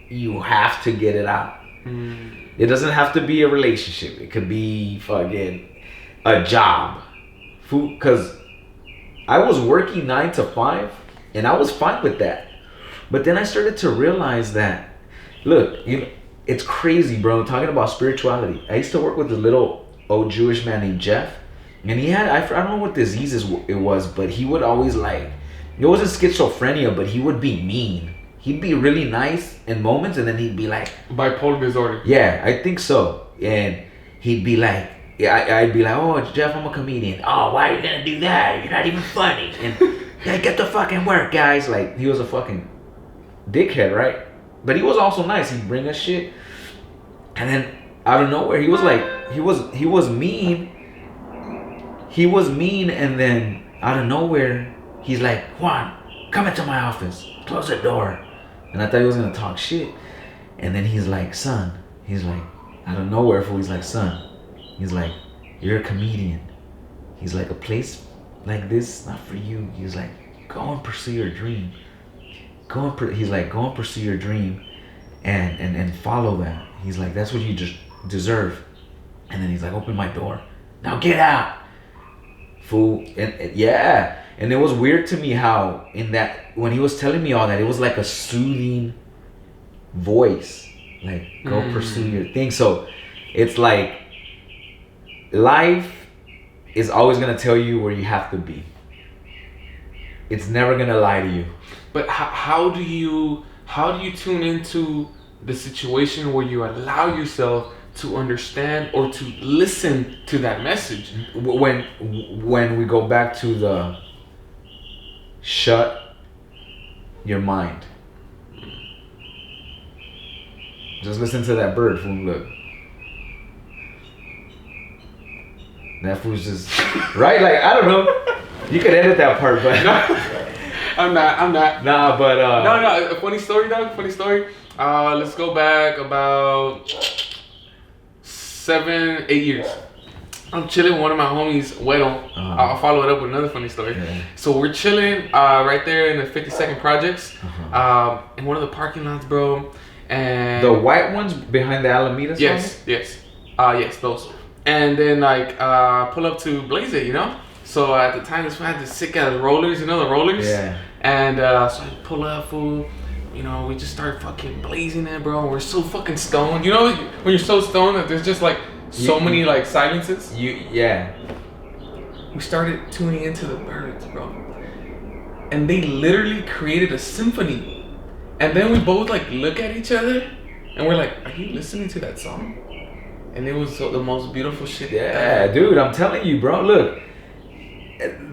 Speaker 1: you have to get it out. It doesn't have to be a relationship. It could be fucking a job. Food, because I was working 9 to 5 and I was fine with that. But then I started to realize that, look, it's crazy, bro, talking about spirituality. I used to work with this little old Jewish man named Jeff, and he had, I don't know what disease it was, but he would always like, it wasn't schizophrenia, but he would be mean. He'd be really nice in moments, and then he'd be like...
Speaker 2: Bipolar disorder.
Speaker 1: Yeah, I think so. And he'd be like, I'd be like, oh, Jeff, I'm a comedian. Oh, why are you gonna do that? You're not even funny. And yeah, get to fucking work, guys. Like, he was a fucking dickhead, right? But he was also nice. He'd bring us shit. And then out of nowhere, he was like, he was mean. He was mean, and then out of nowhere, he's like, Juan, come into my office. Close the door. And I thought he was gonna talk shit. And then he's like, son. He's like, out of nowhere, he's like, son. He's like, you're a comedian. He's like, a place like this, not for you. He's like, go and pursue your dream. he's like, go and pursue your dream, and follow that. He's like, that's what you just deserve. And then he's like, open my door. Now get out, fool. And yeah. And it was weird to me how when he was telling me all that, it was like a soothing voice. Like, go pursue your thing. So it's like life is always gonna tell you where you have to be. It's never gonna lie to you.
Speaker 2: But how do you tune into the situation where you allow yourself to understand or to listen to that message?
Speaker 1: When we go back to the shut your mind. Just listen to that bird, fool. Look. That fool's just right. Like, I don't know. You could edit that part, but
Speaker 2: I'm not.
Speaker 1: Nah, but
Speaker 2: no. A funny story, dog. Funny story. Let's go back about 7-8 years. I'm chilling with one of my homies, Weddle. I'll follow it up with another funny story.
Speaker 1: Yeah.
Speaker 2: So we're chilling right there in the 52nd projects, in one of the parking lots, bro. And
Speaker 1: the white ones behind the Alameda.
Speaker 2: Yes, those. And then like pull up to Blaze It, you know. So at the time, this man had the sick ass rollers, you know the rollers.
Speaker 1: Yeah.
Speaker 2: And so I pull up, fool. You know, we just start fucking blazing it, bro. We're so fucking stoned. You know, when you're so stoned that there's just like so many like silences.
Speaker 1: Yeah.
Speaker 2: We started tuning into the birds, bro. And they literally created a symphony. And then we both like look at each other and we're like, are you listening to that song? And it was the most beautiful shit.
Speaker 1: Yeah,
Speaker 2: ever.
Speaker 1: dude, I'm telling you, bro. Look,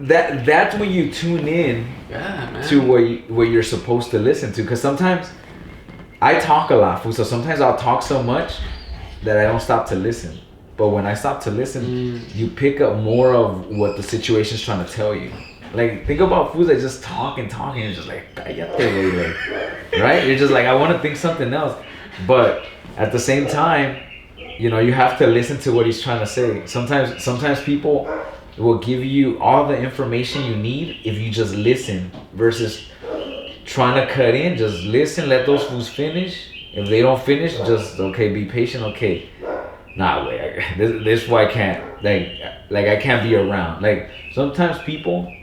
Speaker 1: that's when you tune in to what you're supposed to listen to. Because sometimes I talk a lot, fool. So sometimes I'll talk so much that I don't stop to listen. But when I stop to listen, you pick up more of what the situation's trying to tell you. Like, think about fools that just talk and just like, cállate, like, right? You're just like, I want to think something else. But at the same time, you know, you have to listen to what he's trying to say. Sometimes people will give you all the information you need if you just listen, versus trying to cut in. Just listen, let those fools finish. If they don't finish, just, okay, be patient, okay. Nah, wait, this is why I can't, like I can't be around. Like, sometimes people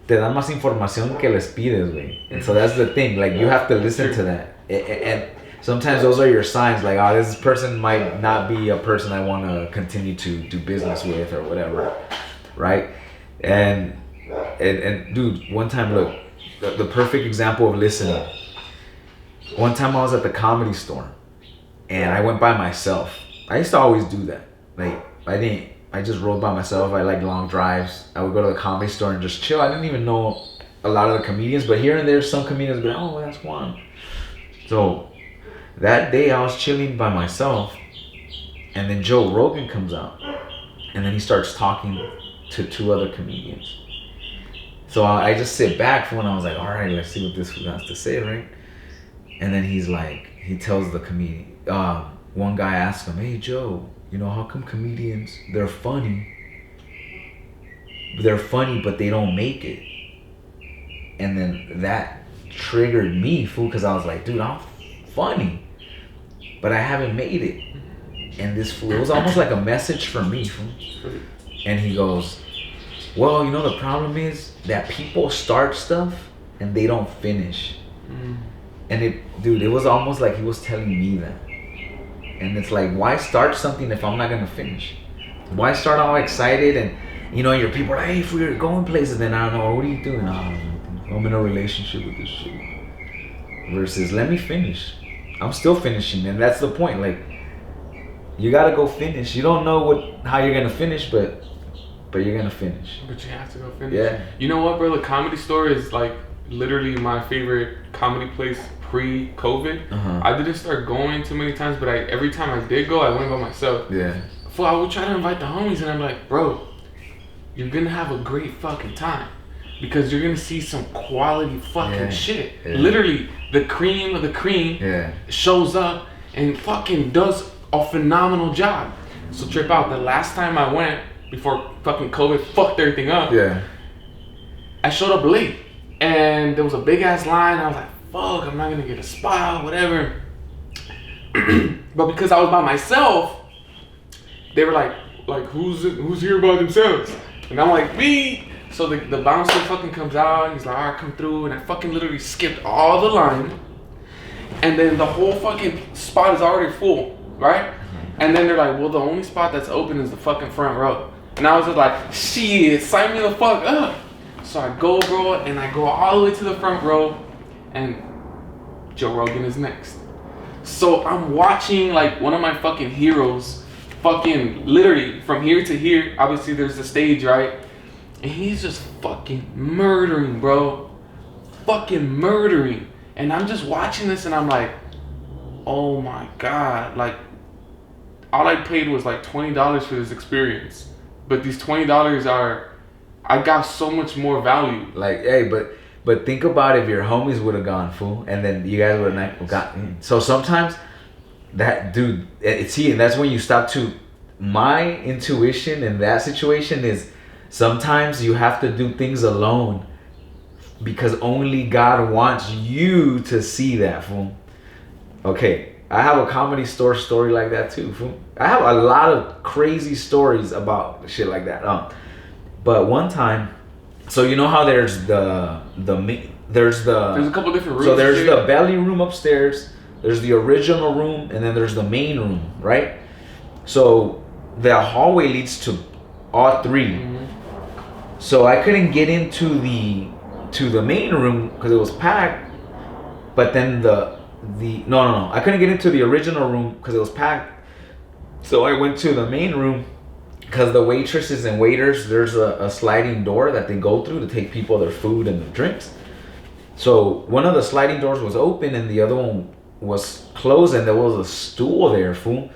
Speaker 1: te dan más información que les pides, güey. And so that's the thing, like, you have to listen to that. And sometimes those are your signs, like, oh, this person might not be a person I want to continue to do business with or whatever, right? And dude, one time, look, the perfect example of listening. One time I was at the Comedy Store and I went by myself. I used to always do that. Like, I just rode by myself. I like long drives. I would go to the Comedy Store and just chill. I didn't even know a lot of the comedians, but here and there, some comedians would be like, oh, that's Juan. So that day I was chilling by myself, and then Joe Rogan comes out, and then he starts talking to two other comedians. So I just sit back for when I was like, all right, let's see what this fool has to say, right? And then he's like, he tells the comedian, one guy asked him, hey Joe, you know, how come comedians, they're funny, but they don't make it? And then that triggered me, fool, because I was like, dude, I'm funny, but I haven't made it. And this fool, it was almost like a message for me, fool. And he goes, well, you know, the problem is that people start stuff and they don't finish. And it was almost like he was telling me that. And it's like, why start something if I'm not gonna finish? Why start all excited and, you know, your people are like, hey, if we're going places, then I don't know, what are you doing? I'm in a relationship with this shit. Versus, let me finish. I'm still finishing, and that's the point. Like, you gotta go finish. You don't know how you're gonna finish, but you're gonna finish.
Speaker 2: But you have to go finish.
Speaker 1: Yeah.
Speaker 2: You know what, bro? The Comedy Store is like literally my favorite comedy place pre-COVID. I didn't start going too many times, but every time I did go, I went by myself.
Speaker 1: Yeah.
Speaker 2: So I would try to invite the homies, and I'm like, bro, you're gonna have a great fucking time because you're gonna see some quality fucking shit. Yeah. Literally, the cream of the cream shows up and fucking does a phenomenal job. So trip out. The last time I went before fucking COVID fucked everything up.
Speaker 1: Yeah.
Speaker 2: I showed up late. And there was a big ass line. I was like, fuck, I'm not gonna get a spot, whatever. But because I was by myself, they were like who's here by themselves? And I'm like, me. So the bouncer fucking comes out. He's like, all right, come through. And I fucking literally skipped all the line. And then the whole fucking spot is already full, right? And then they're like, well, the only spot that's open is the fucking front row. And I was just like, shit, sign me the fuck up. So I go, bro, and I go all the way to the front row. And Joe Rogan is next. So I'm watching like one of my fucking heroes fucking literally from here to here. Obviously there's the stage, right? And he's just fucking murdering, bro. Fucking murdering. And I'm just watching this and I'm like, oh my God. Like, all I paid was like $20 for this experience. But these $20 I got so much more value.
Speaker 1: Like, hey, but think about if your homies would have gone, fool, and then you guys would have gotten. So sometimes that dude, see, and that's when you stop to. My intuition in that situation is sometimes you have to do things alone because only God wants you to see that, fool. Okay, I have a comedy store story like that too, fool. I have a lot of crazy stories about shit like that. But one time, so you know how there's there's a
Speaker 2: couple different rooms.
Speaker 1: So there's the belly room upstairs, there's the original room, and then there's the main room, right? So the hallway leads to all three. Mm-hmm. So I couldn't get into the main room because it was packed. But then no, I couldn't get into the original room because it was packed. So I went to the main room. Because the waitresses and waiters, there's a sliding door that they go through to take people their food and their drinks. So one of the sliding doors was open and the other one was closed and there was a stool there, fool.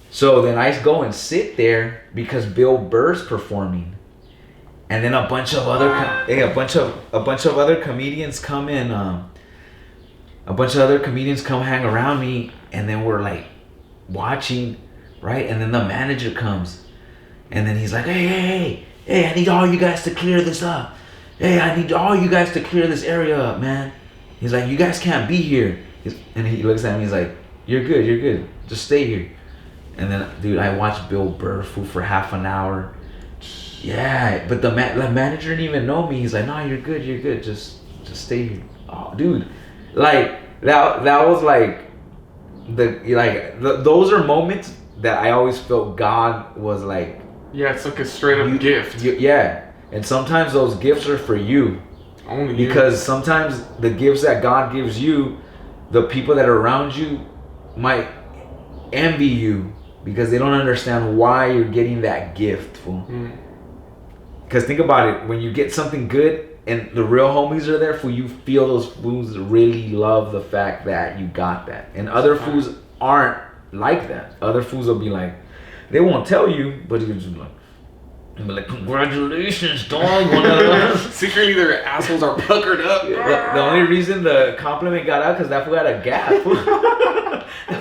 Speaker 1: So then I go and sit there because Bill Burr's performing. And then a bunch of other other comedians come in. A bunch of other comedians come hang around me and then we're like watching, right? And then the manager comes. And then he's like, hey, I need all you guys to clear this up. Hey, I need all you guys to clear this area up, man. He's like, you guys can't be here. And he looks at me, he's like, you're good. Just stay here. And then, dude, I watched Bill Burr for half an hour. Yeah, but the manager didn't even know me. He's like, no, you're good. Just stay here. Oh, dude. Like, that was like, those are moments that I always felt God was like,
Speaker 2: yeah, it's like a straight up gift.
Speaker 1: Yeah, and sometimes those gifts are for you.
Speaker 2: Only you.
Speaker 1: Because sometimes the gifts that God gives you, the people that are around you might envy you because they don't understand why you're getting that gift. Because think about it, when you get something good and the real homies are there, for you feel those fools really love the fact that you got that. And other fools aren't like that. Other fools will be like, they won't tell you, but you're just like, congratulations, dog.
Speaker 2: Secretly, their assholes are puckered up.
Speaker 1: The only reason the compliment got out because that fool had a gap.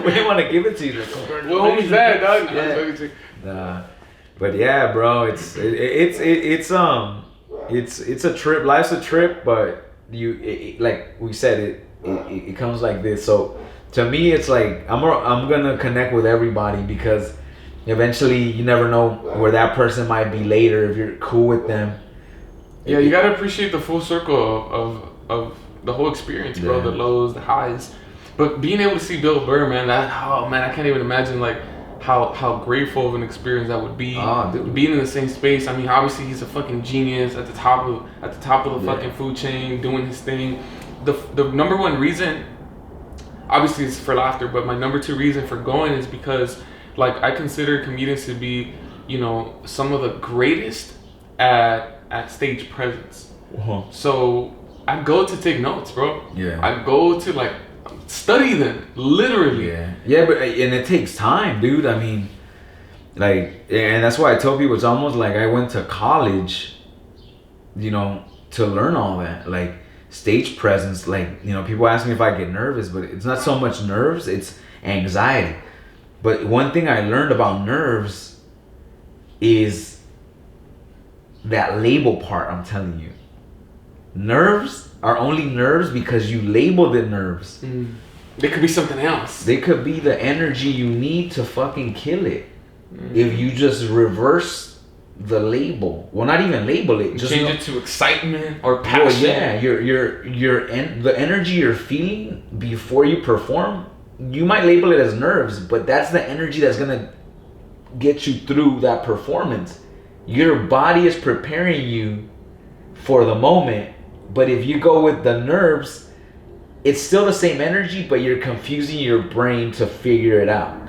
Speaker 1: We didn't want to give it to you. Like,
Speaker 2: well, homie's that, dog.
Speaker 1: Nah. But yeah, bro, it's a trip. Life's a trip, but like we said, it comes like this. So to me, it's like I'm gonna connect with everybody because eventually you never know where that person might be later if you're cool with them.
Speaker 2: Yeah, you gotta appreciate the full circle of the whole experience, bro. Yeah. The lows, the highs. But being able to see Bill Burr, man, I can't even imagine like how grateful of an experience that would be.
Speaker 1: Dude.
Speaker 2: Being in the same space. I mean, obviously he's a fucking genius at the top of the fucking food chain, doing his thing. The number one reason, obviously it's for laughter, but my number 2 reason for going is because like I consider comedians to be, you know, some of the greatest at stage presence.
Speaker 1: Uh-huh.
Speaker 2: So I go to take notes, bro.
Speaker 1: Yeah.
Speaker 2: I go to like study them, literally.
Speaker 1: Yeah, but and it takes time, dude. I mean, like, and that's why I tell people it's almost like I went to college, you know, to learn all that, like stage presence. Like, you know, people ask me if I get nervous, but it's not so much nerves, it's anxiety. But one thing I learned about nerves is that label part. I'm telling you, nerves are only nerves because you labeled it nerves.
Speaker 2: They could be something else.
Speaker 1: They could be the energy you need to fucking kill it. If you just reverse the label. Well, not even label it. Just
Speaker 2: change it to excitement or passion.
Speaker 1: Well, yeah, the energy you're feeling before you perform, you might label it as nerves, but that's the energy that's gonna get you through that performance. Your body is preparing you for the moment, but if you go with the nerves, it's still the same energy, but you're confusing your brain to figure it out.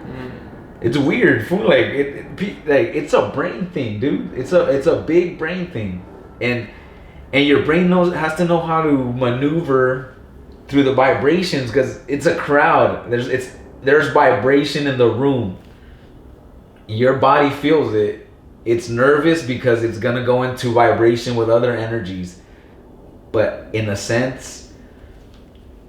Speaker 1: It's weird, fool. Like it's a brain thing, dude. It's a big brain thing, and your brain has to know how to maneuver through the vibrations because it's a crowd. There's vibration in the room. Your body feels it. It's nervous because it's gonna go into vibration with other energies, but in a sense,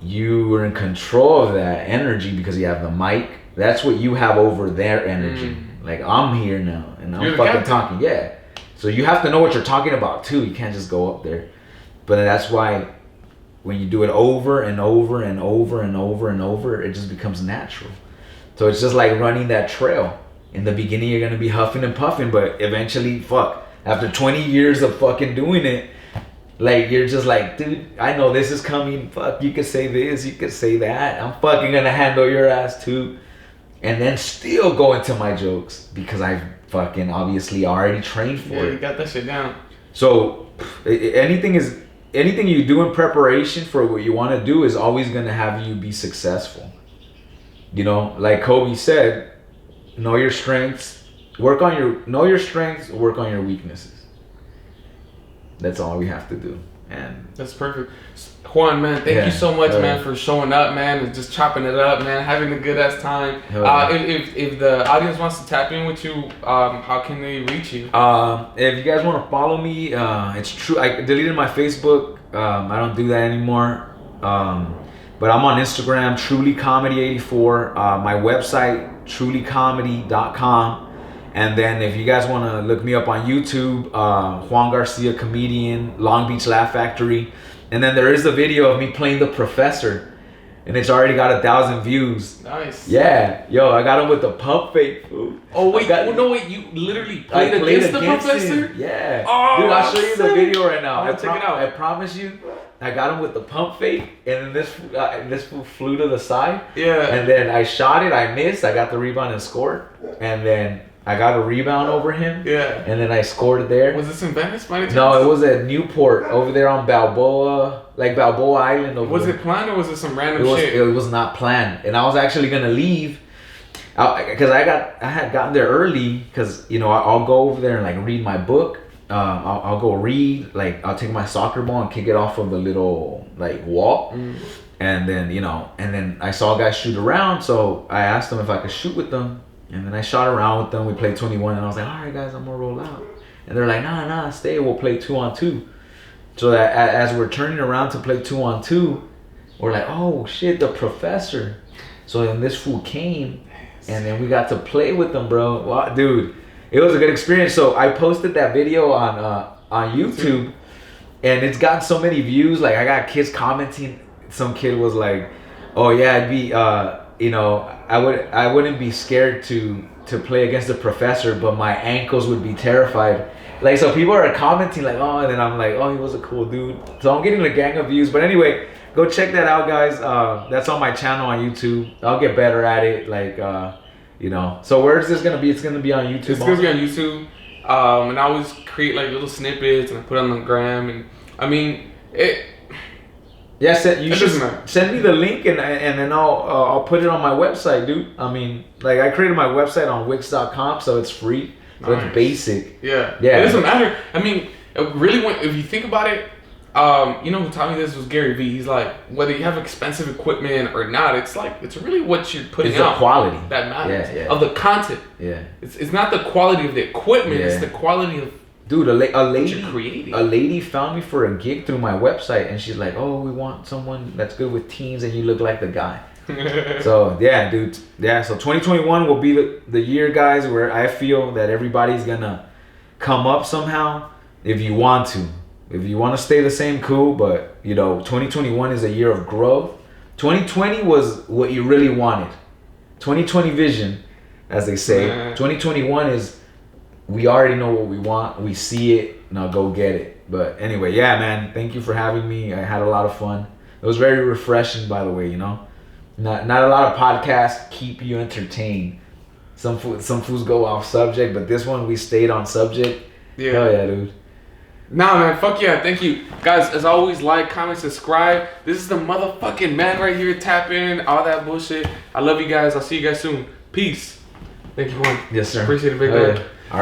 Speaker 1: you are in control of that energy because you have the mic. That's what you have over their energy. Like, I'm here now, and I'm fucking talking. Yeah. So you have to know what you're talking about, too. You can't just go up there. But that's why when you do it over and over and over and over and over, it just becomes natural. So it's just like running that trail. In the beginning, you're going to be huffing and puffing, but eventually, after 20 years of fucking doing it, like, you're just like, dude, I know this is coming. Fuck, you could say this, you could say that. I'm fucking going to handle your ass, too. And then still go into my jokes because I fucking obviously already trained for it.
Speaker 2: Yeah, you got that shit down.
Speaker 1: So anything you do in preparation for what you want to do is always going to have you be successful. You know, like Kobe said, know your strengths, work on your weaknesses. That's all we have to do. And
Speaker 2: that's perfect. Juan, man, thank you so much, man, for showing up, man, and just chopping it up, man, having a good ass time. If the audience wants to tap in with you, how can they reach you?
Speaker 1: If you guys want to follow me, it's true. I deleted my Facebook. I don't do that anymore. But I'm on Instagram, trulycomedy84. My website, trulycomedy.com. And then if you guys want to look me up on YouTube, Juan Garcia comedian, Long Beach Laugh Factory. And then there is a video of me playing the professor, and it's already got 1,000 views.
Speaker 2: Nice.
Speaker 1: Yeah, yo, I got him with the pump fake, fool.
Speaker 2: Oh wait, you literally played against the professor?
Speaker 1: Him. Yeah.
Speaker 2: Oh,
Speaker 1: dude, I'll show you the video right now.
Speaker 2: Check it out.
Speaker 1: I promise you, I got him with the pump fake, and then this fool flew to the side.
Speaker 2: Yeah.
Speaker 1: And then I shot it, I missed, I got the rebound and scored, and then I got a rebound over him.
Speaker 2: Yeah.
Speaker 1: And then I scored it there.
Speaker 2: Was this in Venice by any chance?
Speaker 1: No, it was at Newport over there on Balboa Island.
Speaker 2: Was it planned or was it some random shit?
Speaker 1: It was not planned. And I was actually going to leave because I had gotten there early because, you know, I'll go over there and like read my book. I'll go read, like I'll take my soccer ball and kick it off of the little like wall. And then, you know, I saw a guy shoot around. So I asked him if I could shoot with them. And then I shot around with them. We played 21, and I was like, all right, guys, I'm going to roll out. And they're like, nah, stay. We'll play 2-on-2. So that as we're turning around to play 2-on-2, we're like, oh, shit, the professor. So then this fool came, and then we got to play with them, bro. Wow, dude, it was a good experience. So I posted that video on YouTube, and it's gotten so many views. Like, I got kids commenting. Some kid was like, oh, yeah, I'd be... you know, I wouldn't be scared to play against the professor, but my ankles would be terrified. Like, so people are commenting like, oh, and then I'm like, oh, he was a cool dude. So I'm getting a gang of views. But anyway, go check that out, guys. That's on my channel on YouTube. I'll get better at it. Like, you know. So where is this gonna be? It's gonna be on YouTube.
Speaker 2: It's gonna be on YouTube. And I always create like little snippets and I put it on the gram. And I mean, it.
Speaker 1: Yeah, you should send me the link and then I'll put it on my website, dude. I mean, like I created my website on Wix.com, so it's free, so it's basic.
Speaker 2: Yeah. It doesn't matter. I mean, really, if you think about it, you know who taught me this was Gary Vee. He's like, whether you have expensive equipment or not, it's really what you're putting out.
Speaker 1: It's the quality
Speaker 2: that matters.
Speaker 1: Yeah.
Speaker 2: Of the content.
Speaker 1: Yeah.
Speaker 2: It's not the quality of the equipment. It's the quality of.
Speaker 1: Dude, a lady found me for a gig through my website, and she's like, "Oh, we want someone that's good with teens, and you look like the guy." So yeah, dude, yeah. So 2021 will be the year, guys, where I feel that everybody's gonna come up somehow if you want to. If you want to stay the same, cool. But, 2021 is a year of growth. 2020 was what you really wanted. 2020 vision, as they say. 2021 is, we already know what we want. We see it. Now go get it. But anyway, yeah, man. Thank you for having me. I had a lot of fun. It was very refreshing, by the way, Not a lot of podcasts keep you entertained. Some fools go off subject, but this one we stayed on subject.
Speaker 2: Yeah.
Speaker 1: Hell yeah, dude.
Speaker 2: Nah, man, fuck yeah, thank you. Guys, as always, like, comment, subscribe. This is the motherfucking man right here. Tap in, all that bullshit. I love you guys. I'll see you guys soon. Peace. Thank you, Juan.
Speaker 1: Yes, sir.
Speaker 2: Appreciate it, big
Speaker 1: Hell
Speaker 2: man.
Speaker 1: yeah.